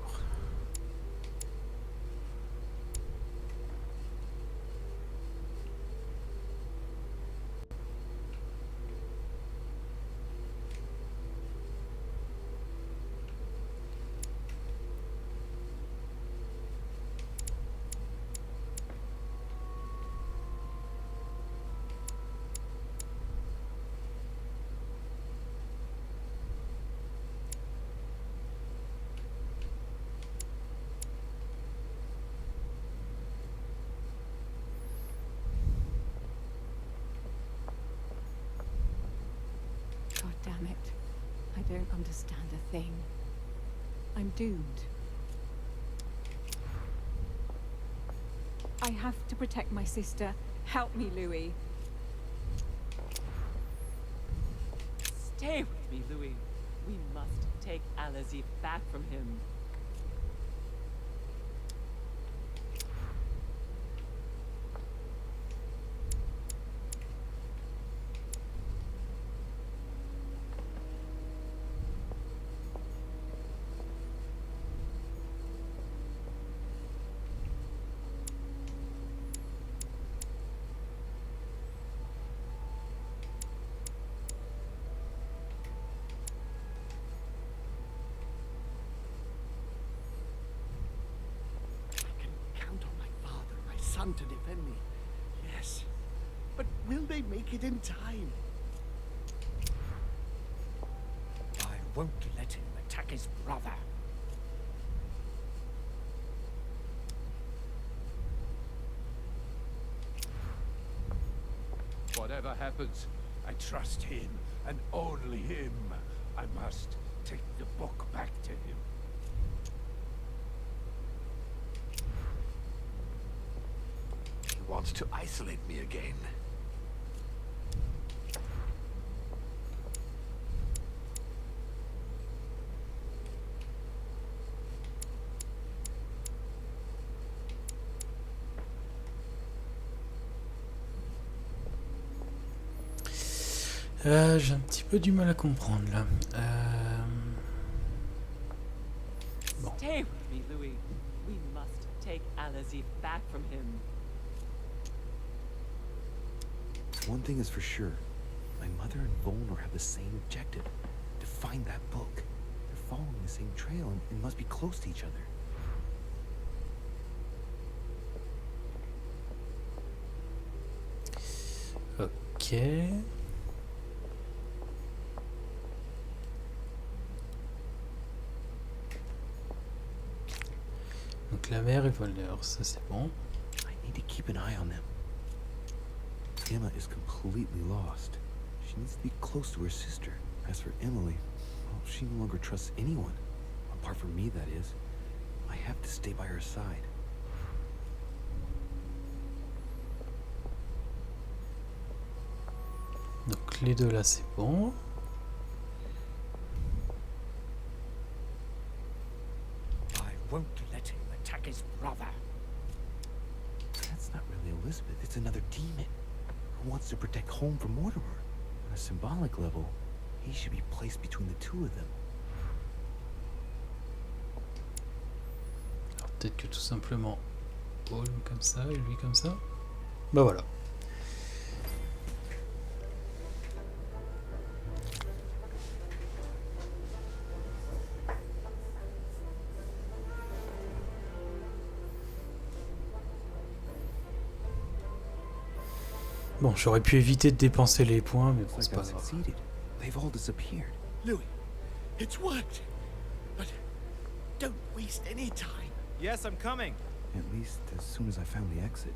God damn it. I don't understand a thing. I'm doomed. I have to protect my sister. Help me, Louis. Stay with me, Louis. We must take Al-Azif back from him. I can count on my father, my son to defend me. Yes. But will they make it in time? I won't let him attack his brother. Whatever happens, I trust him, and only him. I must take the book back to him. He wants to isolate me again. J'ai un petit peu du mal à comprendre là. me, Louis. We must take Al-Azif back from him. One thing is for sure. My mother and Volnor have the same objective. To find that book. They're following the same trail and must be close to each other. Ok. Donc la mère et voleur, ça c'est bon. I need to keep an eye on them. Emma is completely lost. She needs to be close to her sister. As for Emily, well, she no longer trusts anyone. Apart from me, that is. I have to stay by her side. Donc les deux là c'est bon. I won't let him attack his brother. That's not really Elizabeth, it's another demon who wants to protect home from Mortimer. On a symbolic level, he should be placed between the two of them. Alors peut-être que tout simplement Holm comme ça et lui comme ça. Bah voilà. Bon, j'aurais pu éviter de dépenser les points, mais bon, c'est pas grave. Succeeded. They've all disappeared. Louis, it's worked. But don't waste any time. Yes, I'm coming. At least as soon as I found the exit.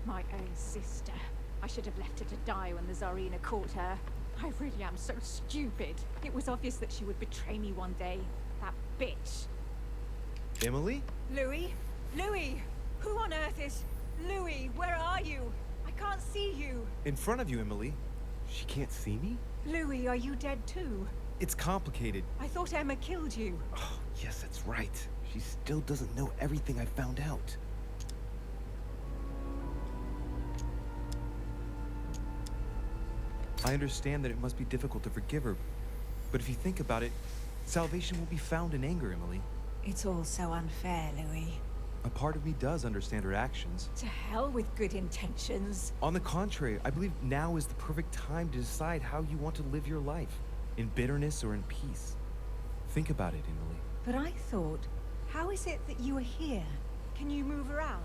My own sister. I should have left her to die when the Tsarina caught her. I really am so stupid. It was obvious that she would betray me one day. That bitch. Emily? Louis? Louis! Who on earth is... Louis, where are you? I can't see you. In front of you, Emily. She can't see me? Louis, are you dead too? It's complicated. I thought Emma killed you. Oh, yes, that's right. She still doesn't know everything I found out. I understand that it must be difficult to forgive her, but if you think about it, salvation will be found in anger, Emily. It's all so unfair, Louis. A part of me does understand her actions. To hell with good intentions. On the contrary, I believe now is the perfect time to decide how you want to live your life, in bitterness or in peace. Think about it, Emily. But I thought, how is it that you are here? Can you move around?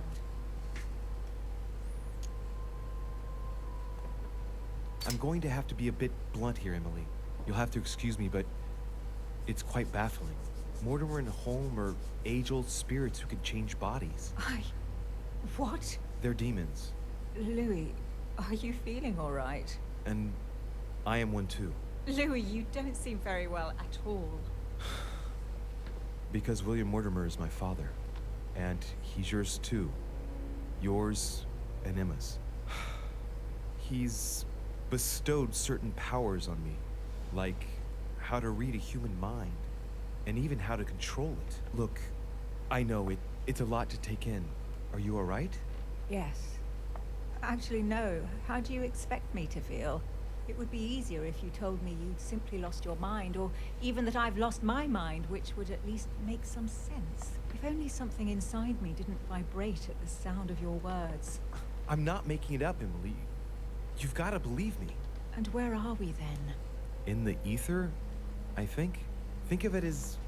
I'm going to have to be a bit blunt here, Emily. You'll have to excuse me, but it's quite baffling. Mortimer and Holm are age-old spirits who can change bodies. What? They're demons. Louis, are you feeling all right? And I am one too. Louis, you don't seem very well at all. Because William Mortimer is my father. And he's yours too. Yours and Emma's. He's bestowed certain powers on me, like how to read a human mind, and even how to control it. Look, I know it's a lot to take in. Are you all right? Yes. Actually, no. How do you expect me to feel? It would be easier if you told me you'd simply lost your mind, or even that I've lost my mind, which would at least make some sense. If only something inside me didn't vibrate at the sound of your words. I'm not making it up, Emily. You've got to believe me. And where are we then? In the ether, I think. Think of it as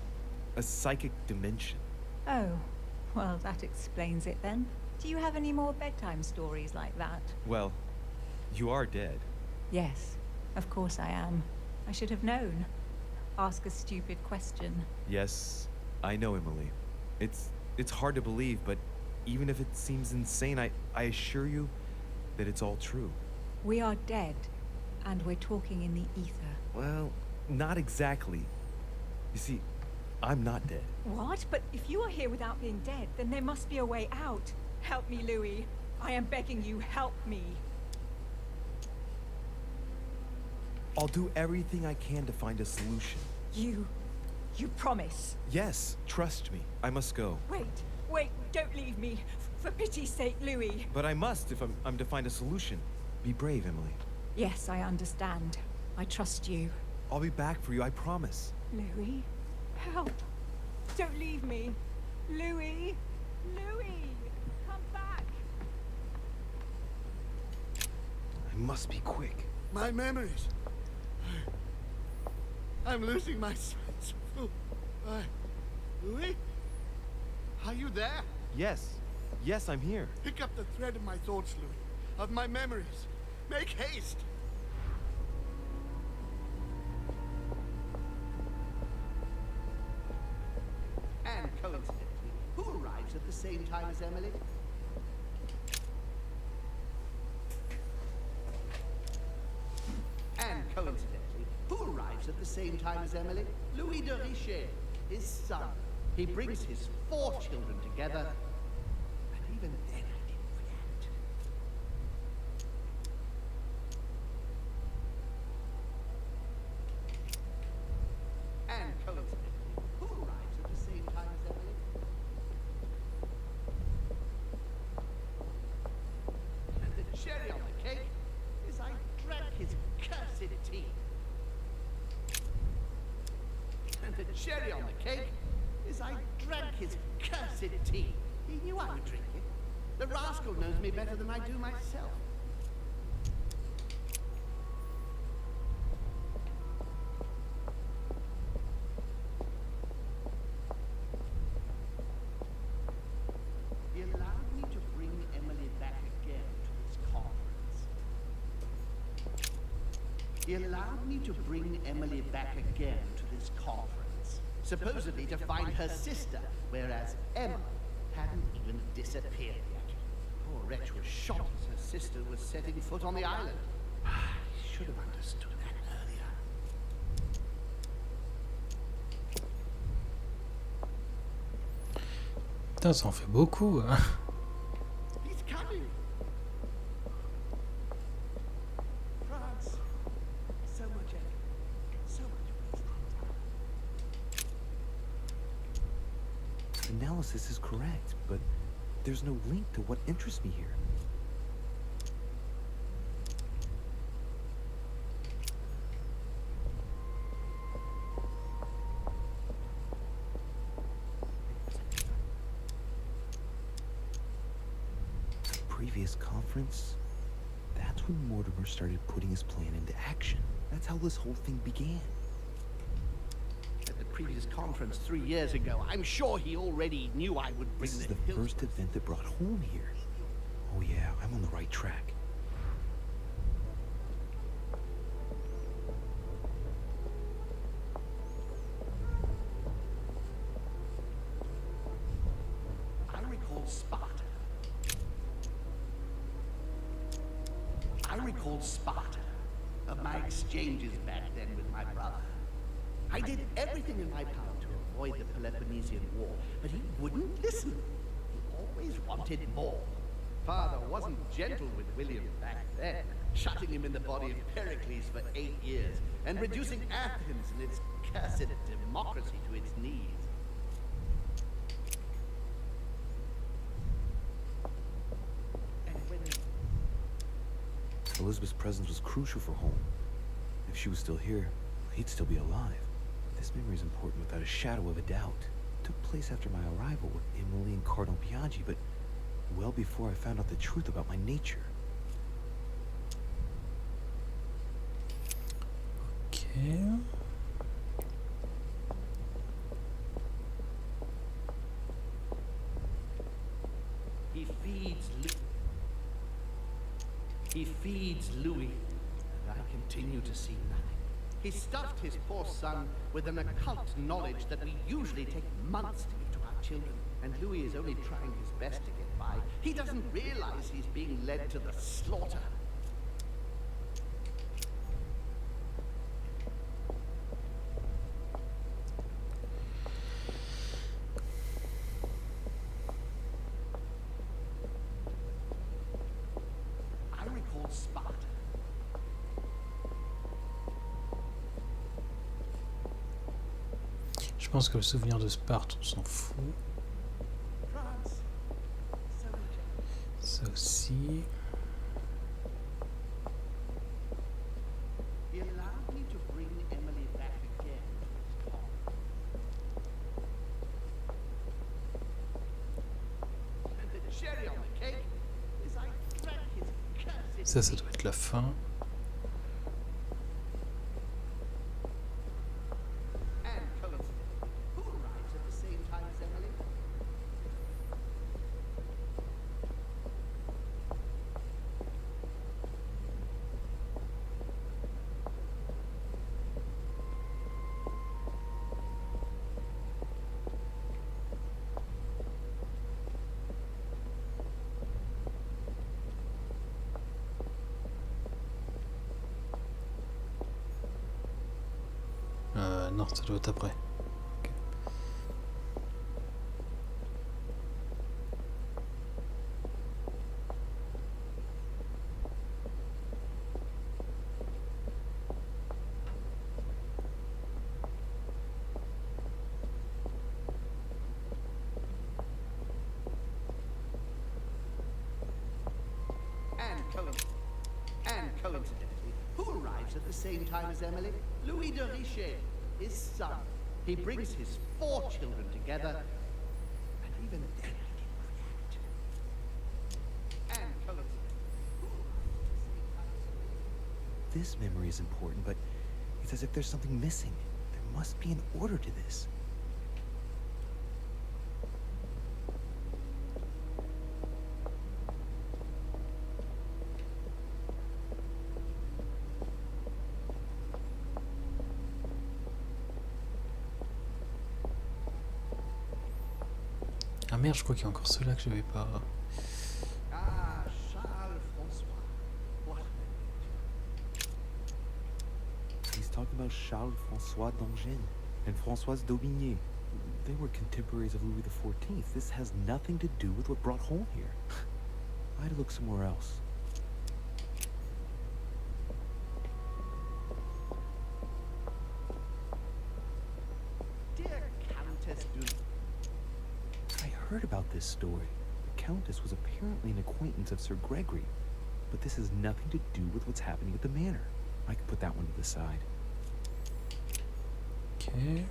a psychic dimension. Oh, well, that explains it then. Do you have any more bedtime stories like that? Well, you are dead. Yes, of course I am. I should have known. Ask a stupid question. Yes, I know, Emily. It's hard to believe, but even if it seems insane, I assure you that it's all true. We are dead, and we're talking in the ether. Well, not exactly. You see, I'm not dead. What? But if you are here without being dead, then there must be a way out. Help me, Louis. I am begging you, help me. I'll do everything I can to find a solution. You promise? Yes, trust me. I must go. Wait, Wait, don't leave me. For pity's sake, Louis. But I must if I'm to find a solution. Be brave, Emily. Yes, I understand. I trust you. I'll be back for you, I promise. Louis? Help. Don't leave me. Louis. Louis. Come back. I must be quick. My memories. I'm losing my sense. Louis? Are you there? Yes. Yes, I'm here. Pick up the thread of my thoughts, Louis. Of my memories. Make haste. And coincidentally, who arrives at the same time as Emily? And coincidentally, who arrives at the same time as Emily? Louis de Richet, his son. He brings his 4 children together, and even then I didn't react. And coincidentally, who arrives at the same time as Emily? And the cherry on the cake is I drank his cursed tea. And the cherry on the cake is I drank his cursed tea. He knew I would drink it. The rascal knows me better than I do myself. He allowed me to bring Emily back again to this conference. He allowed me to bring Emily back again to this conference, supposedly to find her sister, whereas Emma hadn't even disappeared yet. Poor wretch was shot as her sister was setting foot on the island. I should have understood that earlier. Putain, ça en fait beaucoup, hein. He's coming! France, so much effort, so much wasted time. Analysis is correct, but there's no link to what interests me here. The previous conference? That's when Mortimer started putting his plan into action. That's how this whole thing began. At the previous conference 3 years ago, I'm sure he already knew I would bring This is the the Hills. first event that brought home here. Oh yeah, I'm on the right track. I recall Sparta. I recall Sparta, of my exchanges back then with my brother. I did everything in my power to avoid the Peloponnesian War, but he wouldn't listen. He always wanted more. Father wasn't gentle with William back then, shutting him in the body of Pericles for 8 years, and reducing Athens and its cursed democracy to its knees. And when Elizabeth's presence was crucial for home. If she was still here, he'd still be alive. This memory is important without a shadow of a doubt. It took place after my arrival with Emily and Cardinal Biaggi, but well before I found out the truth about my nature. Ok. he feeds Louis, and I continue to see nothing. He stuffed his poor son with an occult knowledge that we usually take months to give to our children, and Louis is only trying his best to get by. He doesn't realize he's being led to the slaughter. I recall Sparta. Je pense que le souvenir de Sparte, on s'en fout. France, ici. He allowed me to bring Emily back again. And the cherry on the cake is I drank his cursed Ça doit être la fin. and coincidentally, who arrives at the same time as Emily? Non, ça doit être après. Ok. And coincidentally, who arrives at the same time as Emily? Louis de Richet, his son. He brings his 4 children together, and even then he didn't react. And coincidentally, This memory is important, but it's as if there's something missing. There must be an order to this. Ah merde, je crois qu'il y a encore ceux-là que j'avais pas. Ah, Charles François. What He's talking about Charles François d'Angennes and Françoise d'Aubigné. They were contemporaries of Louis XIV. This has nothing to do with what brought Holm here. I'd look somewhere else. Dear Countess du... I heard about this story. The Countess was apparently an acquaintance of Sir Gregory, but this has nothing to do with what's happening at the manor. I can put that one to the side. Ok.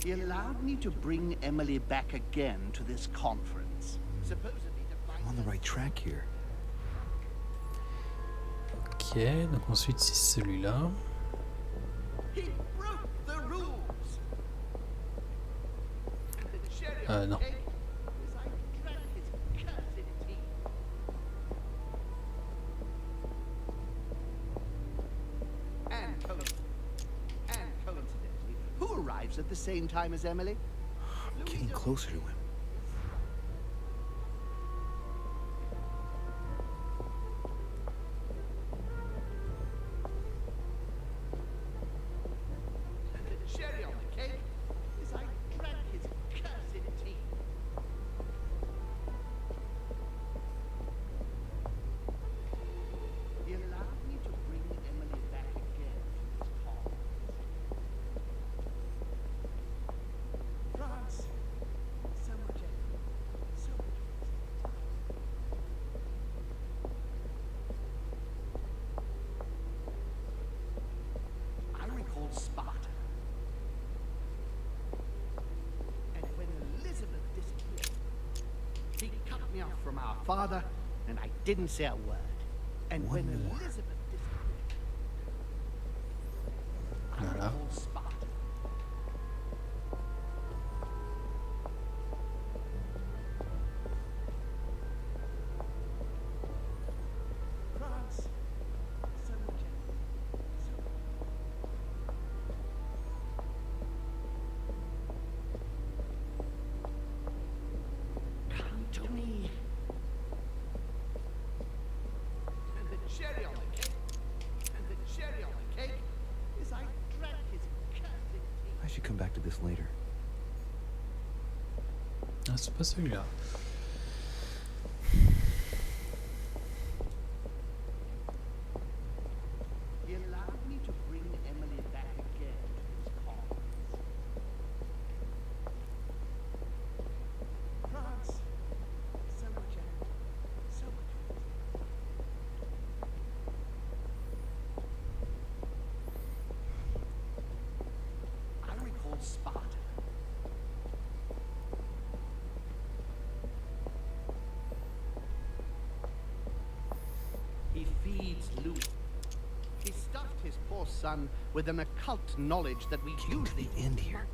He allowed me to bring Emily back again to this conference. Supposedly to find... I'm on the right track here. Ok, donc ensuite c'est celui-là. He broke the rules. The cherry on the Non. cake is I drank his cursed tea. And coincidentally, who arrives at the same time as Emily? I'm getting closer to him. And the cherry on the cake is I drank his cursed tea. He allowed me to bring Emily back again to this cause. France, so much effort, so much wasted. I recall Sparta. And when Elizabeth disappeared, he cut me off from our father, and I didn't say a word. And One when more. Elizabeth disappeared, I Voilà. recall Sparta. France, so much effort, so come to me. And the cherry on the cake, and the cherry on the cake is I drank his cursed tea. I should come back to this later. Ah, c'est pas celui-là. needs Louis. He stuffed his poor son with an occult knowledge that we usually end here.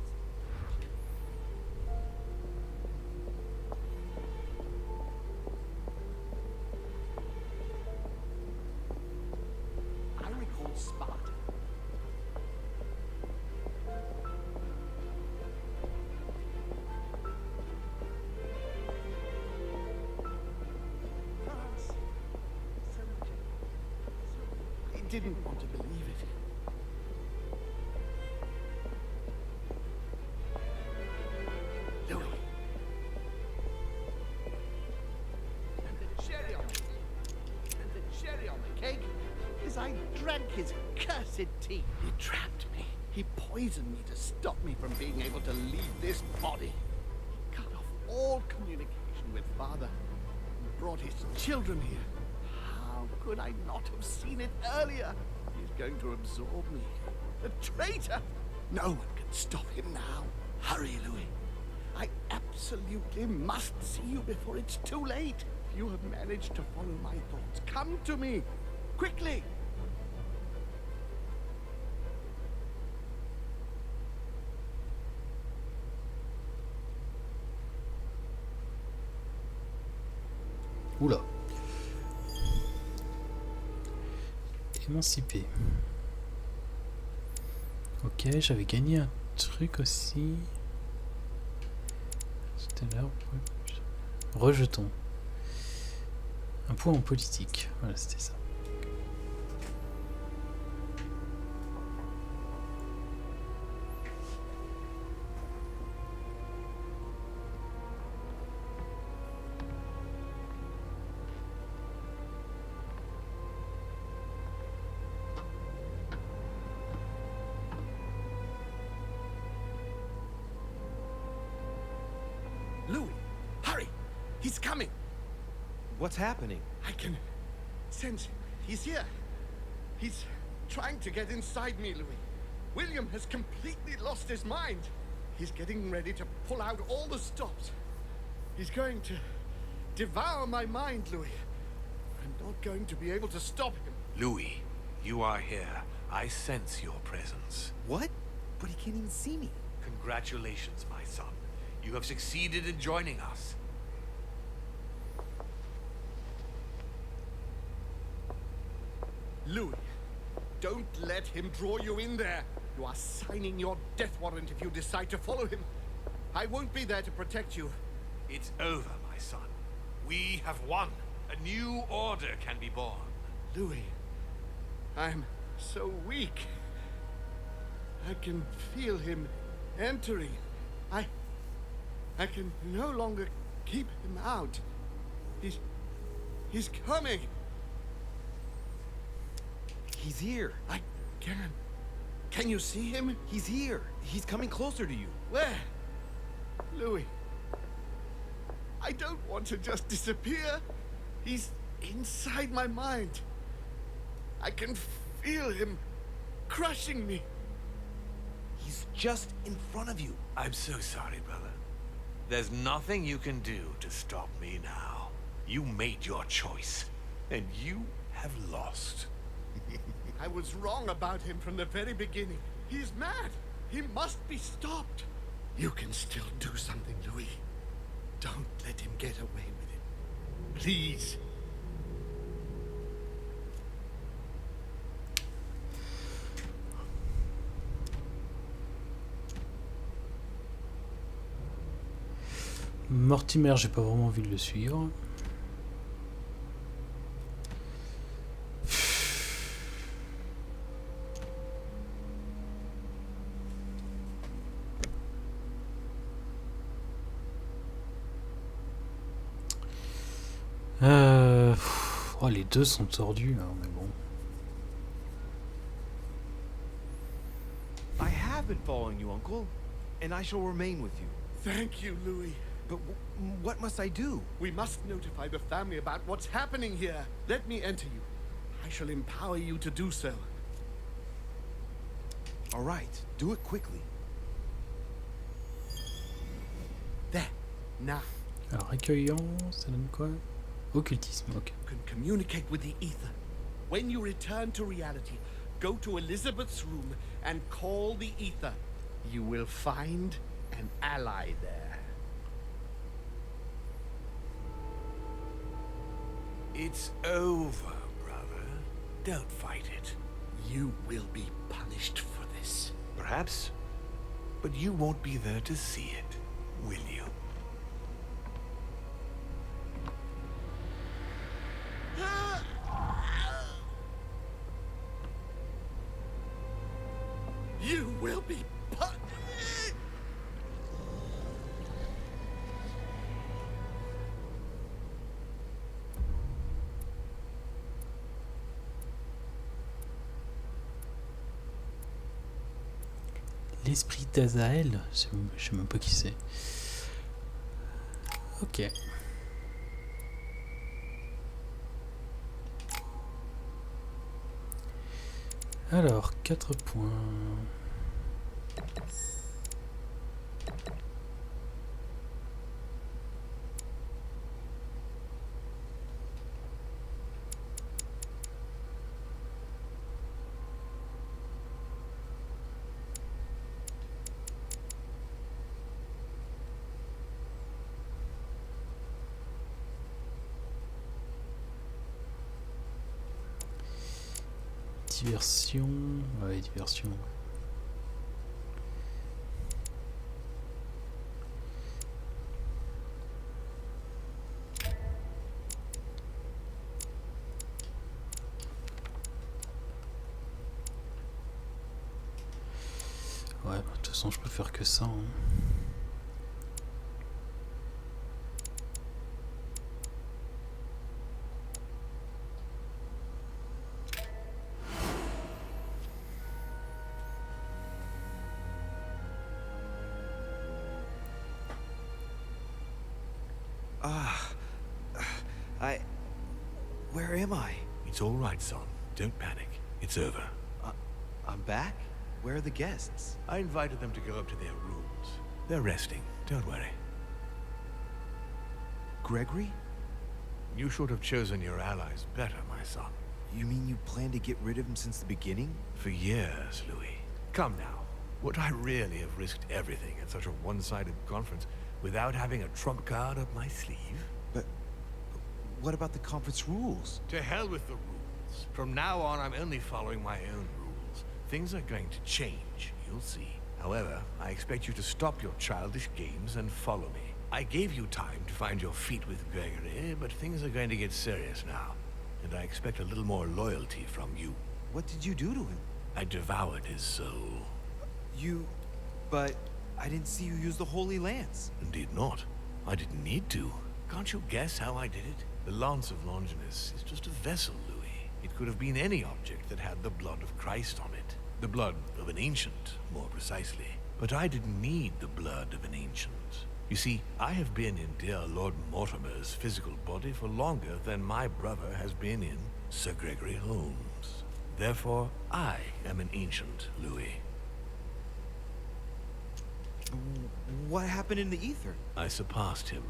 I recall Sparta. I didn't want to believe it. Louis. And the cherry on it. And the cherry on the cake is I drank his cursed tea. He trapped me. He poisoned me to stop me from being able to leave this body. He cut off all communication with Father and brought his children here. How could I not have seen it earlier? He's going to absorb me. A traitor! No one can stop him now. Hurry, Louis. I absolutely must see you before it's too late. If you have managed to follow my thoughts, come to me. Quickly! Oula. Émancipé. Ok, j'avais gagné un truc aussi. C'était là. Rejetons. Un point en politique. Voilà, c'était ça. Louis, hurry! He's coming! What's happening? I can sense him. He's here. He's trying to get inside me, Louis. William has completely lost his mind. He's getting ready to pull out all the stops. He's going to devour my mind, Louis. I'm not going to be able to stop him. Louis, you are here. I sense your presence. What? But he can't even see me. Congratulations, my son. You have succeeded in joining us. Louis, don't let him draw you in there. You are signing your death warrant if you decide to follow him. I won't be there to protect you. It's over, my son. We have won. A new order can be born. Louis, I'm so weak. I can feel him entering. I can no longer keep him out. He's coming. He's here. I can. Can you see him? He's here. He's coming closer to you. Where? Louis. I don't want to just disappear. He's inside my mind. I can feel him crushing me. He's just in front of you. I'm so sorry, brother. There's nothing you can do to stop me now. You made your choice, and you have lost. I was wrong about him from the very beginning. He's mad. He must be stopped. You can still do something, Louis. Don't let him get away with it. Please. Mortimer, j'ai pas vraiment envie de le suivre. Oh, les deux sont tordus, hein, mais bon. I have been following you, Uncle, and I shall remain with you. Thank you, Louis. But what must I do? We must notify the family about what's happening here. Let me enter you. I shall empower you to do so. All right, do it quickly. There. Now. Alors, accueillant, ça donne quoi? Occultisme, ok. You can communicate with the ether. When you return to reality, go to Elizabeth's room and call the ether. You will find an ally there. It's over, brother. Don't fight it. You will be punished for this. Perhaps. But you won't be there to see it, will you? You will be punished. L'esprit d'Azaël, je sais même pas qui c'est. Ok. Alors, 4 points. Diversion. Ouais, diversion. Ouais, de toute façon, je peux faire que ça. Hein. Where am I? It's all right, son. Don't panic. It's over. I'm back? Where are the guests? I invited them to go up to their rooms. They're resting. Don't worry. Gregory? You should have chosen your allies better, my son. You mean you plan to get rid of him since the beginning? For years, Louis. Come now. Would I really have risked everything at such a one-sided conference without having a trump card up my sleeve? But what about the conference rules? To hell with the rules. From now on, I'm only following my own rules. Things are going to change, you'll see. However, I expect you to stop your childish games and follow me. I gave you time to find your feet with Gregory, but things are going to get serious now. And I expect a little more loyalty from you. What did you do to him? I devoured his soul. But I didn't see you use the Holy Lance. Indeed not. I didn't need to. Can't you guess how I did it? The Lance of Longinus is just a vessel, Louis. It could have been any object that had the blood of Christ on it. The blood of an ancient, more precisely. But I didn't need the blood of an ancient. You see, I have been in dear Lord Mortimer's physical body for longer than my brother has been in Sir Gregory Holmes. Therefore, I am an ancient, Louis. What happened in the ether? I surpassed him.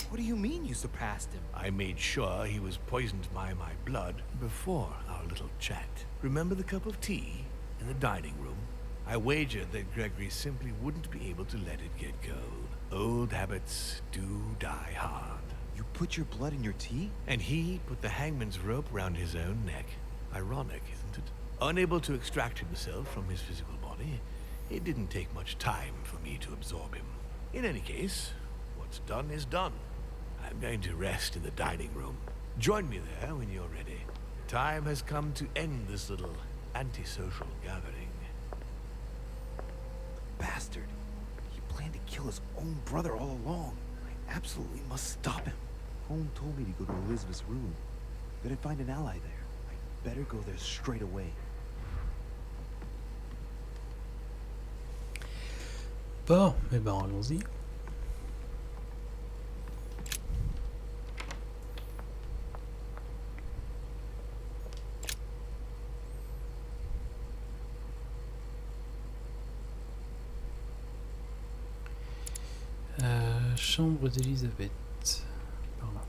What do you mean you surpassed him? I made sure he was poisoned by my blood before our little chat. Remember the cup of tea in the dining room? I wagered that Gregory simply wouldn't be able to let it get cold. Old habits do die hard. You put your blood in your tea? And he put the hangman's rope round his own neck. Ironic, isn't it? Unable to extract himself from his physical body, it didn't take much time for me to absorb him. In any case, what's done is done. I'm going to rest in the dining room. Join me there when you're ready. The time has come to end this little antisocial gathering. Bastard. He planned to kill his own brother all along. I absolutely must stop him. Home told me to go to Elizabeth's room. That I'd find an ally there. I better go there straight away. Bon, eh ben allons-y. Chambre d'Elisabeth. Par là.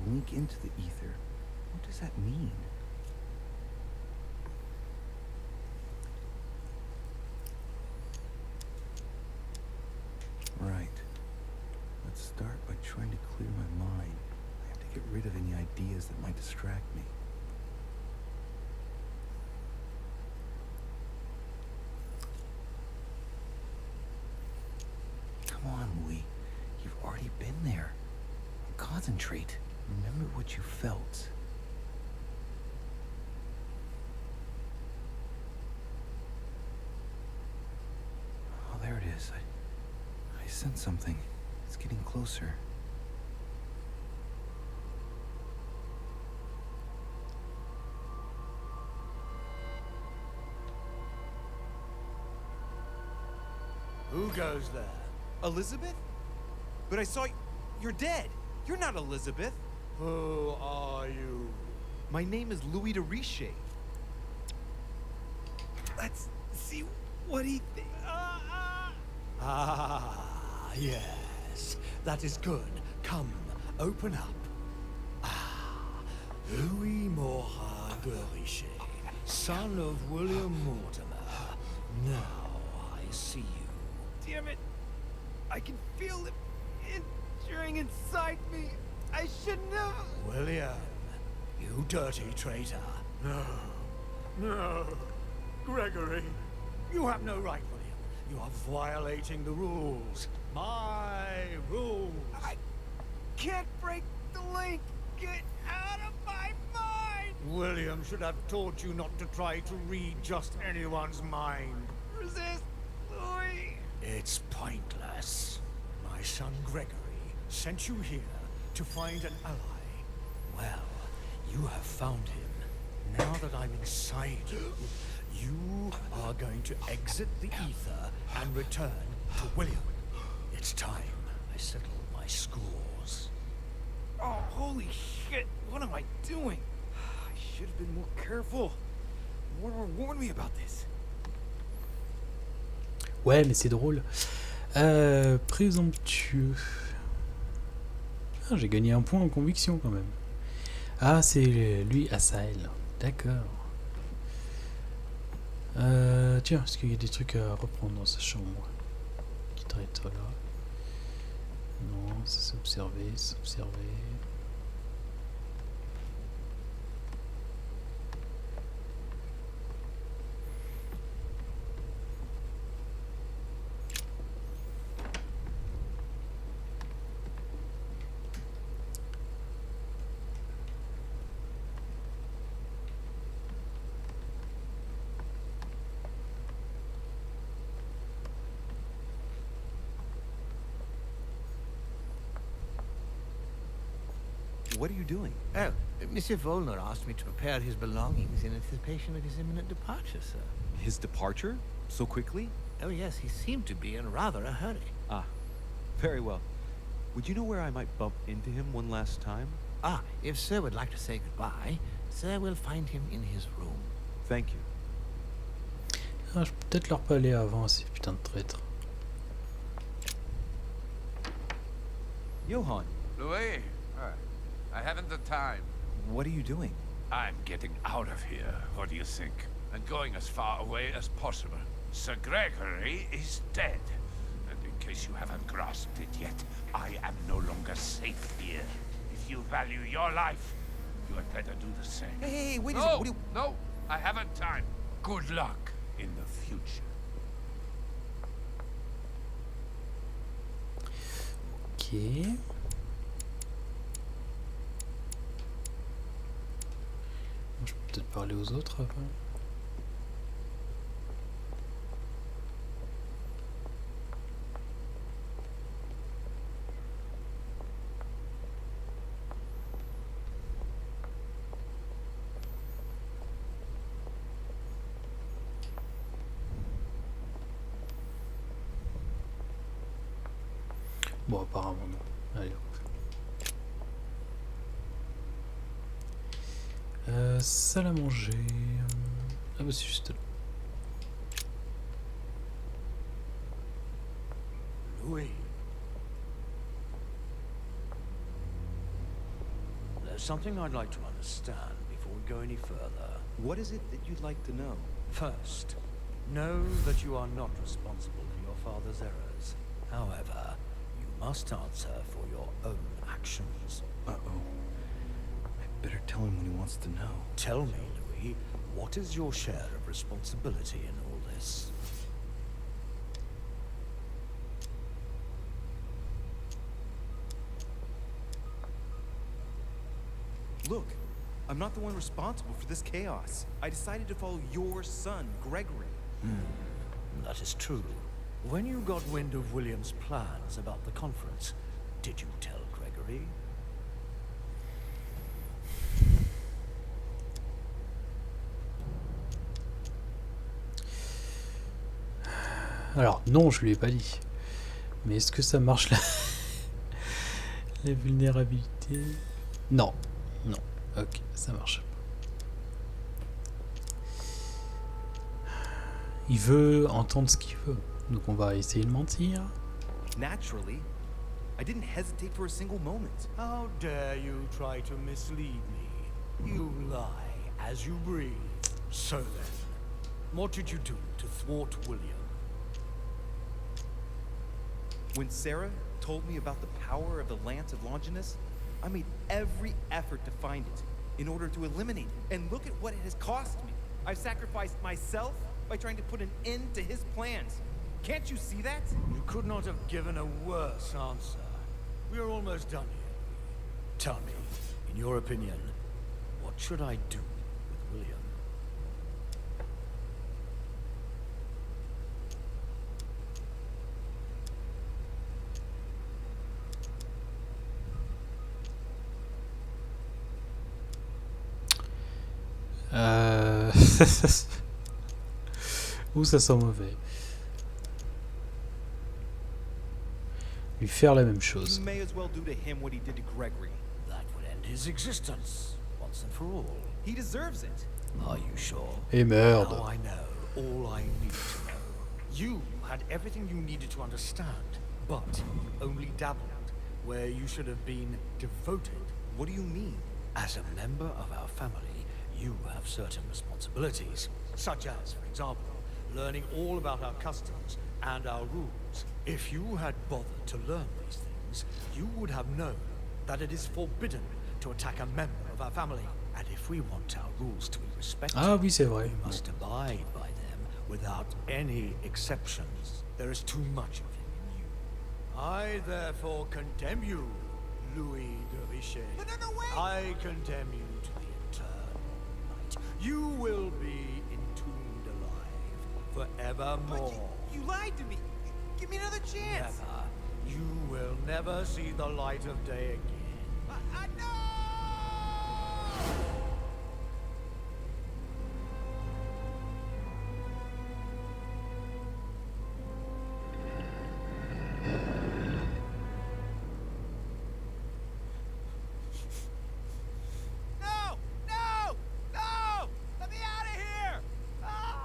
Blink into the ether. What does that mean? Right. Let's start by trying to clear my mind. I have to get rid of any ideas that might distract me. Come on, Louis. You've already been there. Concentrate. Remember what you felt. Oh, there it is. I sense something. It's getting closer. Who goes there? Elizabeth? But I saw you're dead. You're not Elizabeth. Who are you? My name is Louis de Riche. Let's see what he thinks. Ah, yes. That is good. Come, open up. Ah, Louis Morin de Riche, son of William Mortimer. Now I see you. Damn it. I can feel it entering inside me. I shouldn't have. William, you dirty traitor. No. Gregory. You have no right, William. You are violating the rules. My rules. I can't break the link. Get out of my mind. William should have taught you not to try to read just anyone's mind. Resist, Louis. It's pointless. My son Gregory sent you here to find an ally. Well, you have found him. Now that I'm inside you, you are going to exit the ether and return to William. It's time I settled my scores. Oh, holy shit. What am I doing? I should have been more careful. Mortimer warned me about this. Ouais, mais c'est drôle. Présomptueux. Ah, j'ai gagné un point en conviction quand même. Ah, c'est lui, Asael. D'accord. Tiens, est-ce qu'il y a des trucs à reprendre dans sa chambre qui traite là? Non, ça c'est observé, c'est observé. What are you doing? Oh, Monsieur Volner asked me to prepare his belongings in anticipation of his imminent departure, sir. His departure? So quickly? Oh, yes, he seemed to be in rather a hurry. Ah, very well. Would you know where I might bump into him one last time? Ah, if sir would like to say goodbye, sir will find him in his room. Thank you. Ah, je peux peut-être leur parler avant ces putains de traîtres. Johann, Louis, I haven't the time. what are you doing? I'm getting out of here, what do you think? And going as far away as possible. Sir Gregory is dead. And in case you haven't grasped it yet, I am no longer safe here. If you value your life, you had better do the same. Hey, wait a No, second. What do you... no, I haven't time. Good luck in the future. Ok. Je peux peut-être parler aux autres avant. Bon, apparemment non. Allez hop. Salle à manger. Ah bah c'est juste là. Louis. something I'd like to understand before we go any further. What is it that you'd like to know? First, know that you are not responsible for your father's errors. However, you must answer for your own actions. Uh-oh. I better tell him what he wants to know. Tell me, Louis, what is your share of responsibility in all this? Look, I'm not the one responsible for this chaos. I decided to follow your son, Gregory. That is true. When you got wind of William's plans about the conference, did you tell Gregory? Alors, non, je lui ai pas dit. Mais est-ce que ça marche là? La vulnérabilité? Non. Non. Ok, ça marche. Il veut entendre ce qu'il veut. Donc on va essayer de mentir. Naturally, I didn't hesitate for a single moment. How dare you try to mislead me? You lie as you breathe. So then, what did you do to thwart William? When Sarah told me about the power of the Lance of Longinus, I made every effort to find it in order to eliminate it. And look at what it has cost me. I've sacrificed myself by trying to put an end to his plans. Can't you see that? You could not have given a worse answer. We are almost done here. Tell me, in your opinion, what should I do with William? Ouh, ça sent mauvais. Lui faire la même chose. You may as well do to him what he did to Gregory. That would end his existence, once and for all. He deserves it. Are you sure? Et merde. Now I know all I need to know. You had everything you needed to understand, but only dabbled where you should have been devoted. What do you mean? As a member of our family, you have certain responsibilities, such as, for example, learning all about our customs and our rules. If you had bothered to learn these things, you would have known that it is forbidden to attack a member of our family. And if we want our rules to be respected, Ah oui, c'est vrai. we must abide by them without any exceptions. There is too much of him in you. I therefore condemn you, Louis de Richet. No, wait! I condemn you to the eternal night. You will be entombed alive forevermore. You lied to me. Give me another chance. Never. You will never see the light of day again. No! No! No! No! Let me out of here! Ah!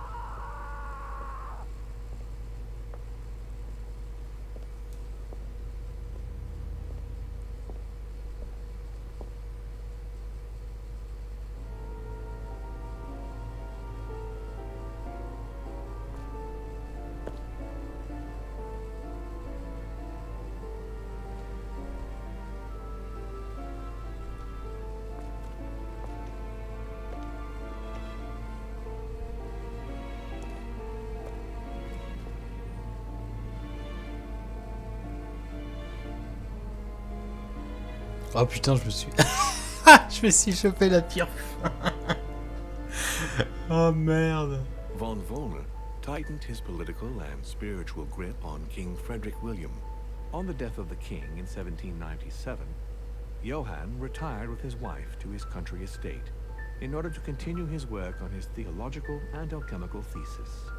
Oh putain, je me suis... je me suis chopé la pire. Oh merde. Von Wollner tightened his political and spiritual grip on King Frederick William. On the death of the king in 1797, Johann retired with his wife to his country estate in order to continue his work on his theological and alchemical thesis.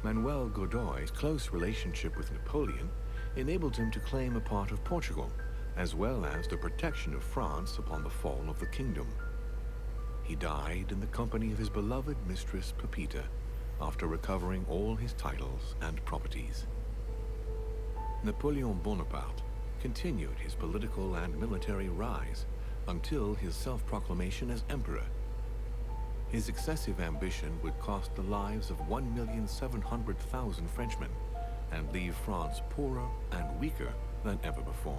Manuel Godoy's close relationship with Napoleon enabled him to claim a part of Portugal, as well as the protection of France upon the fall of the kingdom. He died in the company of his beloved mistress Pepita, after recovering all his titles and properties. Napoleon Bonaparte continued his political and military rise, until his self-proclamation as emperor. His excessive ambition would cost the lives of 1,700,000 Frenchmen and leave France poorer and weaker than ever before.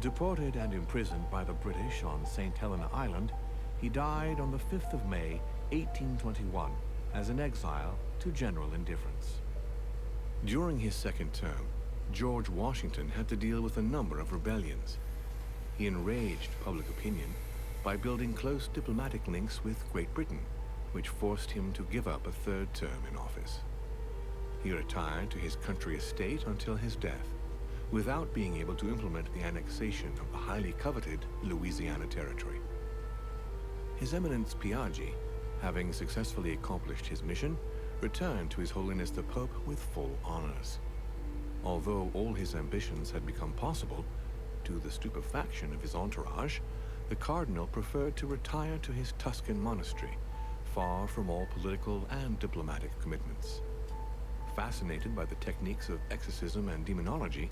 Deported and imprisoned by the British on St. Helena Island, he died on the 5th of May, 1821, as an exile to general indifference. During his second term, George Washington had to deal with a number of rebellions. He enraged public opinion by building close diplomatic links with Great Britain, which forced him to give up a third term in office. He retired to his country estate until his death, without being able to implement the annexation of the highly coveted Louisiana Territory. His Eminence Piaggi, having successfully accomplished his mission, returned to His Holiness the Pope with full honors. Although all his ambitions had become possible, to the stupefaction of his entourage, the Cardinal preferred to retire to his Tuscan monastery, far from all political and diplomatic commitments. Fascinated by the techniques of exorcism and demonology,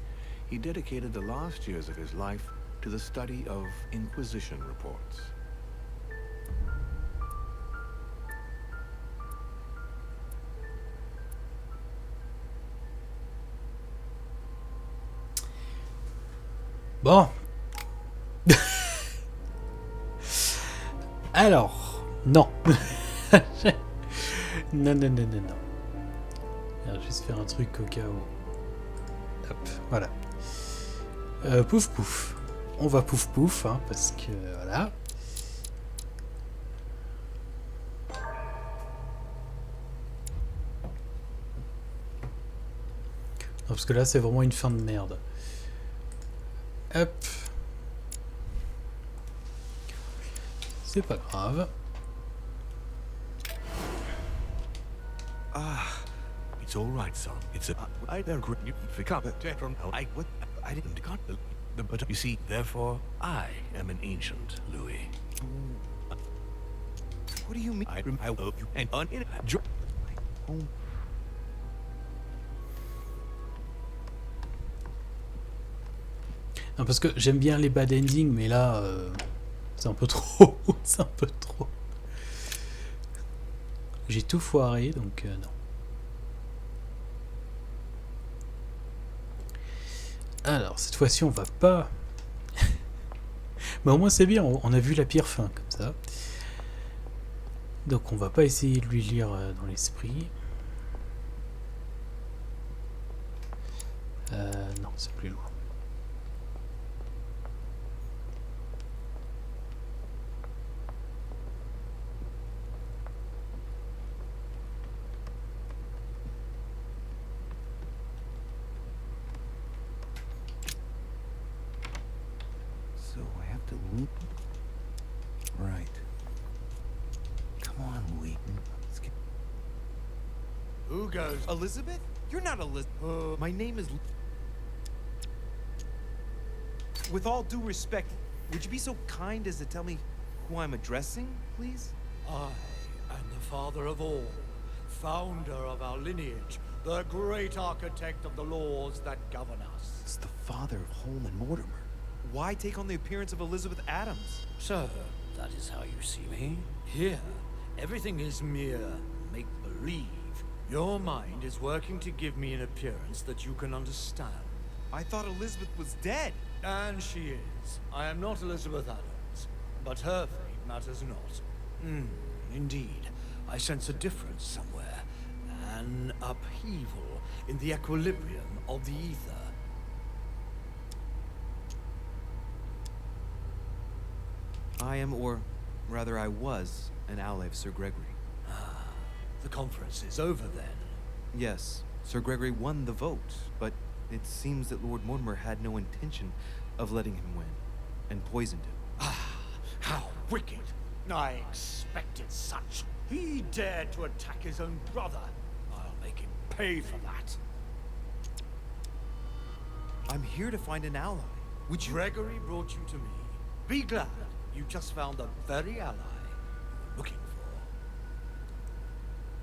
he dedicated the last years of his life to the study of Inquisition reports. Bon. Alors, non. Non, non, non, non, non. Je vais juste faire un truc au cas où. Hop, voilà. Pouf pouf. On va pouf pouf, hein, parce que voilà. Non, parce que là, c'est vraiment une fin de merde. Hop. C'est pas grave. Ah, it's all right, son. It's a I don't you pick up from I what I didn't got the but you see, therefore I am an ancient, Louis. What do you mean? I owe you and on in home. Non, parce que j'aime bien les bad endings, mais là, c'est un peu trop. C'est un peu trop. J'ai tout foiré, donc non. Alors, cette fois-ci, on va pas... Mais au moins, c'est bien, on a vu la pire fin, comme ça. Donc, on va pas essayer de lui lire dans l'esprit. Non, c'est plus loin. So I have to loop. Right. Come on, Louis. Let's get... Who goes? Elizabeth? You're not Elizabeth. My name is... With all due respect, would you be so kind as to tell me who I'm addressing, please? I am the father of all, founder of our lineage, the great architect of the laws that govern us. It's the father of Holm and Mortimer. Why take on the appearance of Elizabeth Adams? So, that is how you see me? Here, everything is mere make-believe. Your mind is working to give me an appearance that you can understand. I thought Elizabeth was dead. And she is. I am not Elizabeth Adams, but her fate matters not. Indeed, I sense a difference somewhere. An upheaval in the equilibrium of the ether. I am, or rather I was, an ally of Sir Gregory. Ah, the conference is over then. Yes, Sir Gregory won the vote, but it seems that Lord Mortimer had no intention of letting him win, and poisoned him. Ah, how wicked! I expected such. He dared to attack his own brother. I'll make him pay for that. I'm here to find an ally. Would you... Gregory brought you to me. Be glad you just found the very ally you were looking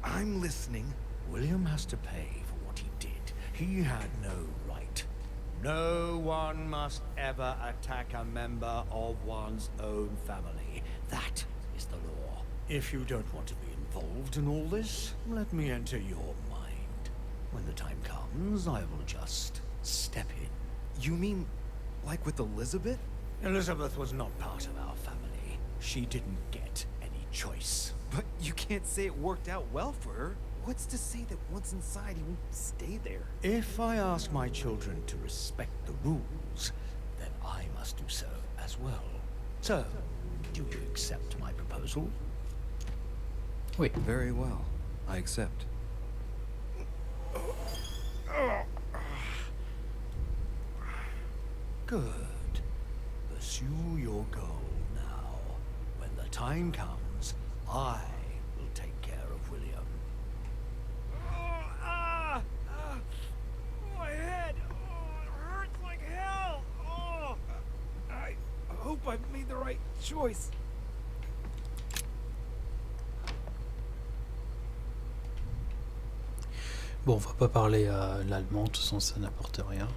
for. I'm listening. William has to pay for what he did. He had no right. No one must ever attack a member of one's own family. That is the law. If you don't want to be involved in all this, let me enter your mind. When the time comes, I will just step in. You mean, like with Elizabeth? Elizabeth was not part of our family. She didn't get any choice. But you can't say it worked out well for her. What's to say that once inside he won't stay there? If I ask my children to respect the rules, then I must do so as well. So, do you accept my proposal? Oui. Very well. I accept. Good. Pursue your goal now. When the time comes, I will take care of William. My head! Oh, it hurts like hell! Oh, I hope I've made the right choice. Bon, on va pas parler l'allemand, de toute façon ça n'apporte rien.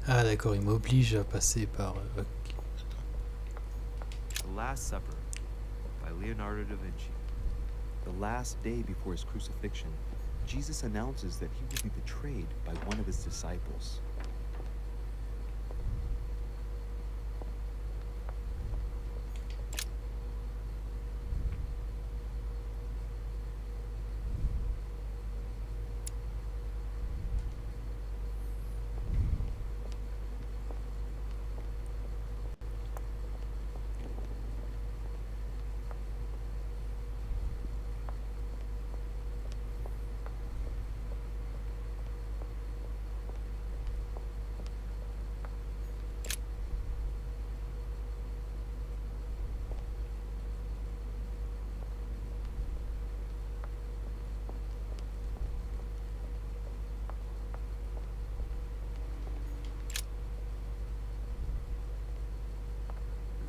Ah d'accord, il m'oblige à passer par... The Last Supper by Leonardo da Vinci. The last day before his crucifixion, Jesus announces that he will be betrayed by one of his disciples.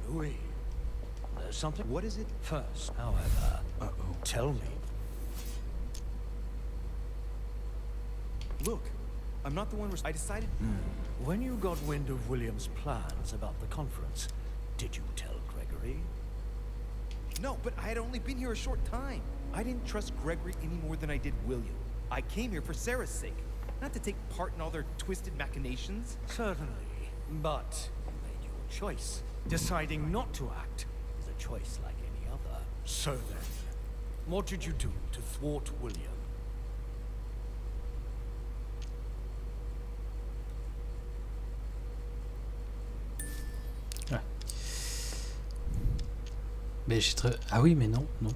Louis, there's something. What is it? First, however, tell me. Look, I'm not the one I decided... When you got wind of William's plans about the conference, did you tell Gregory? No, but I had only been here a short time. I didn't trust Gregory any more than I did William. I came here for Sarah's sake, not to take part in all their twisted machinations. Certainly, but you made your choice. Deciding not to act is a choice like any other. So then, what did you do to thwart William? Ouais. Mais j'ai très... Ah oui, mais non, non.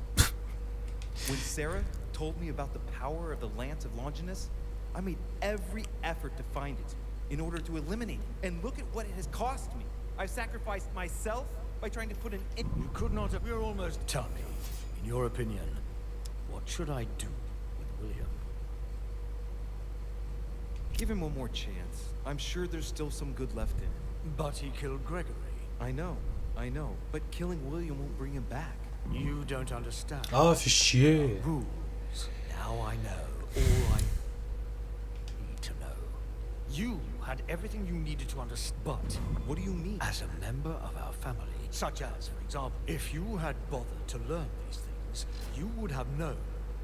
When Sarah told me about the power of the Lance of Longinus, I made every effort to find it in order to eliminate it. And look at what it has cost me. I've sacrificed myself by trying to put an end... You could not have... We're almost... Tell me, in your opinion, what should I do with William? Give him one more chance. I'm sure there's still some good left in him. But he killed Gregory. I know. But killing William won't bring him back. You don't understand. Ah, fais chier. Rules. Now I know all I need to know. You had everything you needed to understand. But What do you mean? as a member of our family, such as, for example, if you had bothered to learn these things, you would have known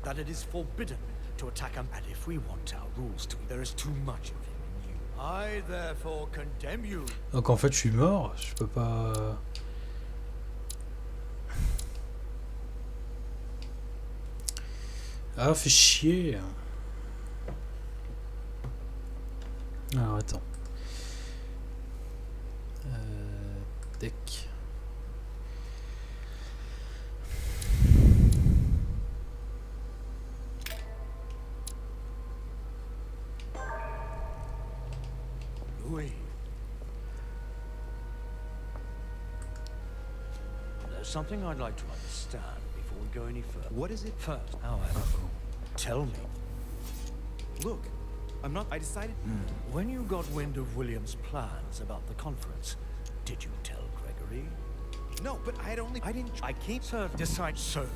that it is forbidden to attack him. And if we want our rules to be, there is too much of him in you. I therefore condemn you. Donc en fait, je suis mort, je peux pas... Ah, fais chier. Alors, attends. Deck. Louis. There's something I'd like to understand before we go any further. What is it? First, however, tell me. Look, I decided... When you got wind of William's plans about the conference, did you tell Gregory? No, but I came... Sir, decide so then.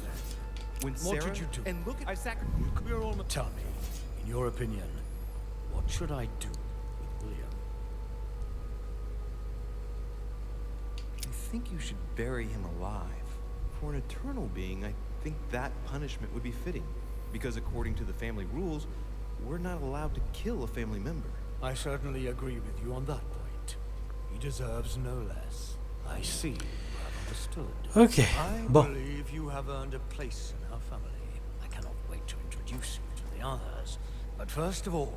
When What Sarah... did you do? And look, I sacrificed... Tell me, in your opinion, what should I do with William? I think you should bury him alive. For an eternal being, I think that punishment would be fitting. Because according to the family rules, we're not allowed to kill a family member. I certainly agree with you on that point. He deserves no less. I see you have understood. Ok, I bon. believe you have earned a place in our family. I cannot wait to introduce you to the others. But first of all,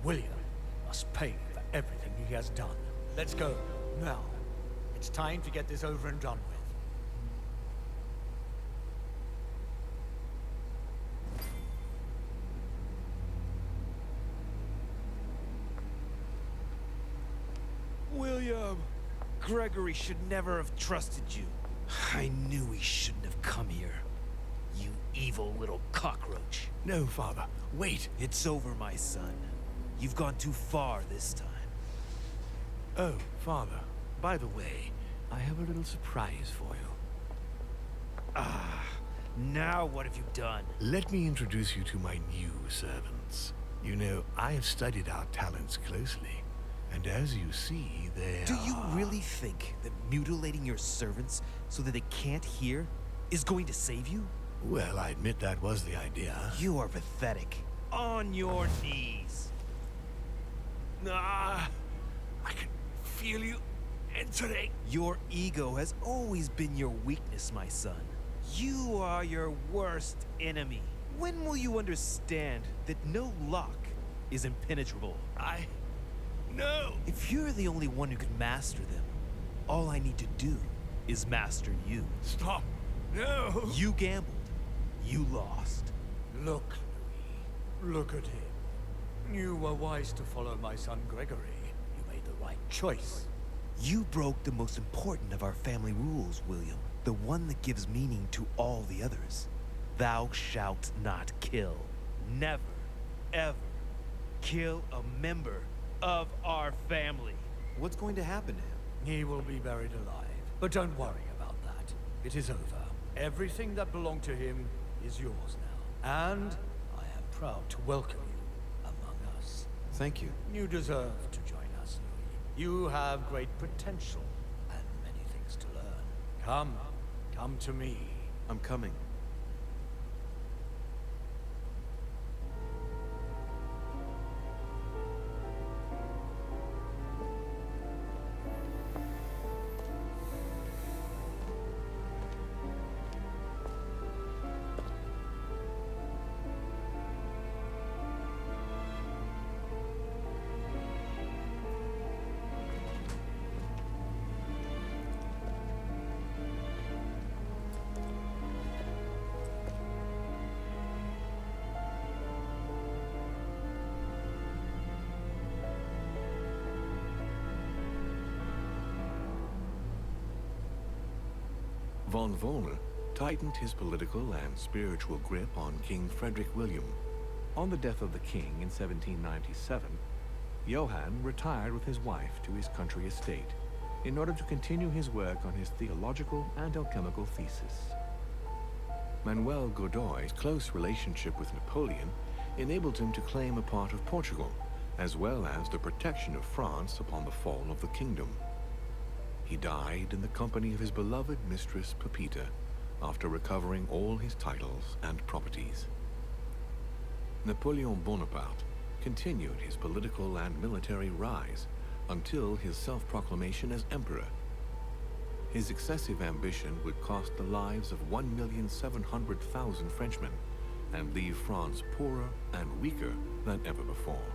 William must pay for everything he has done. Let's go, now. It's time to get this over and done with. William! Gregory should never have trusted you. I knew he shouldn't have come here. You evil little cockroach. No, Father. Wait. It's over, my son. You've gone too far this time. Oh, Father. By the way, I have a little surprise for you. Ah, now what have you done? Let me introduce you to my new servants. You know, I have studied our talents closely. And as you see, they Do you really think that mutilating your servants so that they can't hear is going to save you? Well, I admit that was the idea. You are pathetic. On your knees. Ah, I can feel you entering. Your ego has always been your weakness, my son. You are your worst enemy. When will you understand that no lock is impenetrable? No! If you're the only one who can master them, all I need to do is master you. Stop! No! You gambled. You lost. Look, Louis. Look at him. You were wise to follow my son Gregory. You made the right choice. You broke the most important of our family rules, William. The one that gives meaning to all the others. Thou shalt not kill. Never, ever kill a member of our family. What's going to happen to him? He will be buried alive. But don't worry about that. It is over. Everything that belonged to him is yours now. And I am proud to welcome you among us. Thank you. You deserve to join us, Louis. You have great potential and many things to learn. Come to me. I'm coming. Von Vollmer tightened his political and spiritual grip on King Frederick William. On the death of the king in 1797, Johann retired with his wife to his country estate in order to continue his work on his theological and alchemical thesis. Manuel Godoy's close relationship with Napoleon enabled him to claim a part of Portugal, as well as the protection of France upon the fall of the kingdom. He died in the company of his beloved mistress Pepita after recovering all his titles and properties. Napoleon Bonaparte continued his political and military rise until his self-proclamation as emperor. His excessive ambition would cost the lives of 1,700,000 Frenchmen and leave France poorer and weaker than ever before.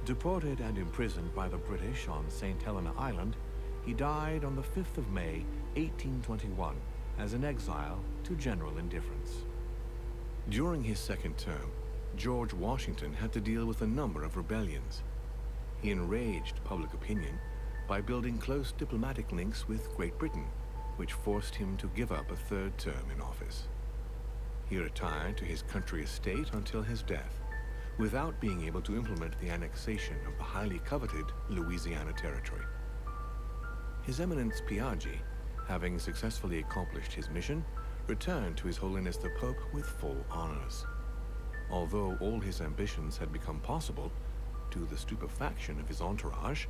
Deported and imprisoned by the British on St. Helena Island, he died on the 5th of May, 1821, as an exile to general indifference. During his second term, George Washington had to deal with a number of rebellions. He enraged public opinion by building close diplomatic links with Great Britain, which forced him to give up a third term in office. He retired to his country estate until his death, without being able to implement the annexation of the highly coveted Louisiana Territory. His Eminence Piaggi, having successfully accomplished his mission, returned to His Holiness the Pope with full honors. Although all his ambitions had become possible, to the stupefaction of his entourage,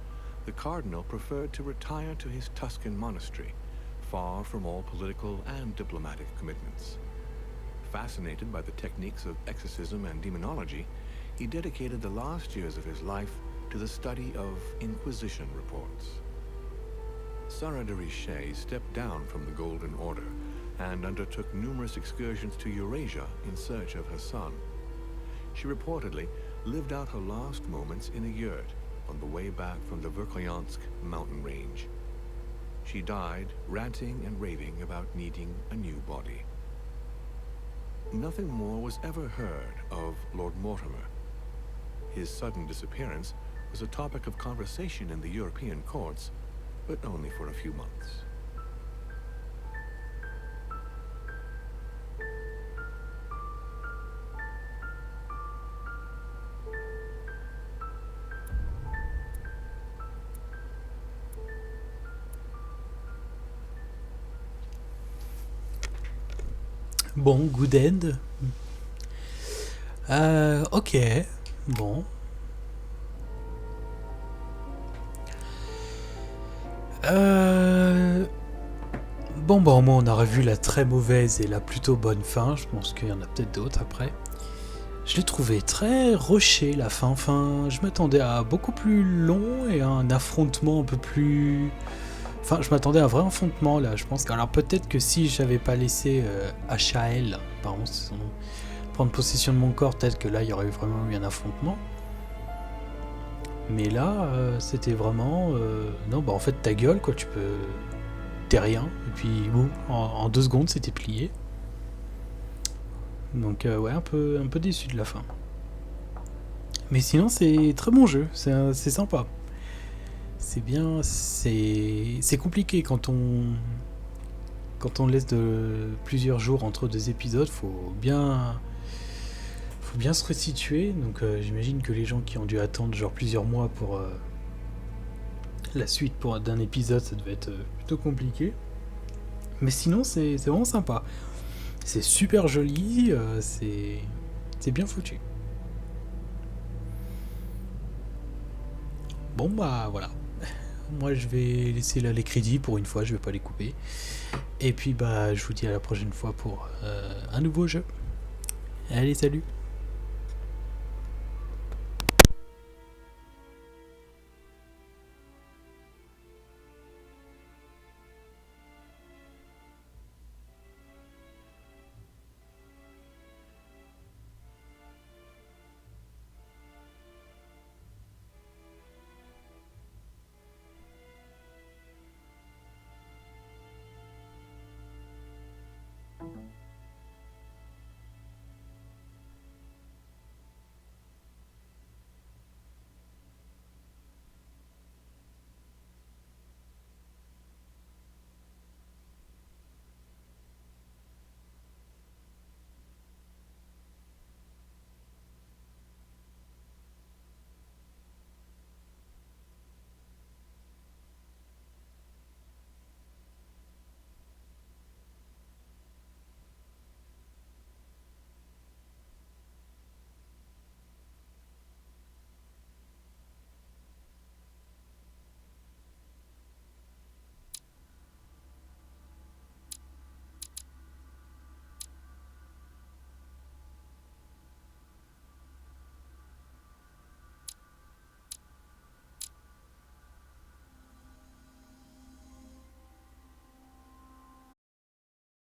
the Cardinal preferred to retire to his Tuscan monastery, far from all political and diplomatic commitments. Fascinated by the techniques of exorcism and demonology, he dedicated the last years of his life to the study of Inquisition reports. Sarah de Richet stepped down from the Golden Order and undertook numerous excursions to Eurasia in search of her son. She reportedly lived out her last moments in a yurt on the way back from the Verkhoyansk mountain range. She died ranting and raving about needing a new body. Nothing more was ever heard of Lord Mortimer. His sudden disappearance was a topic of conversation in the European courts, but only for a few months. Bon, good end. Ok, bon. Bon, bah au moins on a revu la très mauvaise et la plutôt bonne fin. Je pense qu'il y en a peut-être d'autres après. Je l'ai trouvé très rushé la fin. Enfin, je m'attendais à beaucoup plus long et à un affrontement un peu plus... Enfin, je m'attendais à un vrai affrontement là, je pense. Alors peut-être que si j'avais pas laissé Chaîne, pardon, c'est son nom, prendre possession de mon corps, peut-être que là il y aurait vraiment eu un affrontement. Mais là, c'était vraiment... non, bah en fait ta gueule quoi, tu peux... T'es rien, et puis bon, en 2 secondes c'était plié. Donc ouais, un peu déçu de la fin. Mais sinon c'est très bon jeu, c'est sympa. C'est bien, c'est compliqué quand on laisse plusieurs jours entre 2 épisodes, faut bien se resituer. Donc j'imagine que les gens qui ont dû attendre genre plusieurs mois pour la suite d'un épisode, ça devait être plutôt compliqué. Mais sinon c'est vraiment sympa. C'est super joli, c'est bien foutu. Bon bah voilà. Moi je vais laisser là les crédits pour une fois, je vais pas les couper. Et puis bah je vous dis à la prochaine fois pour un nouveau jeu. Allez, salut!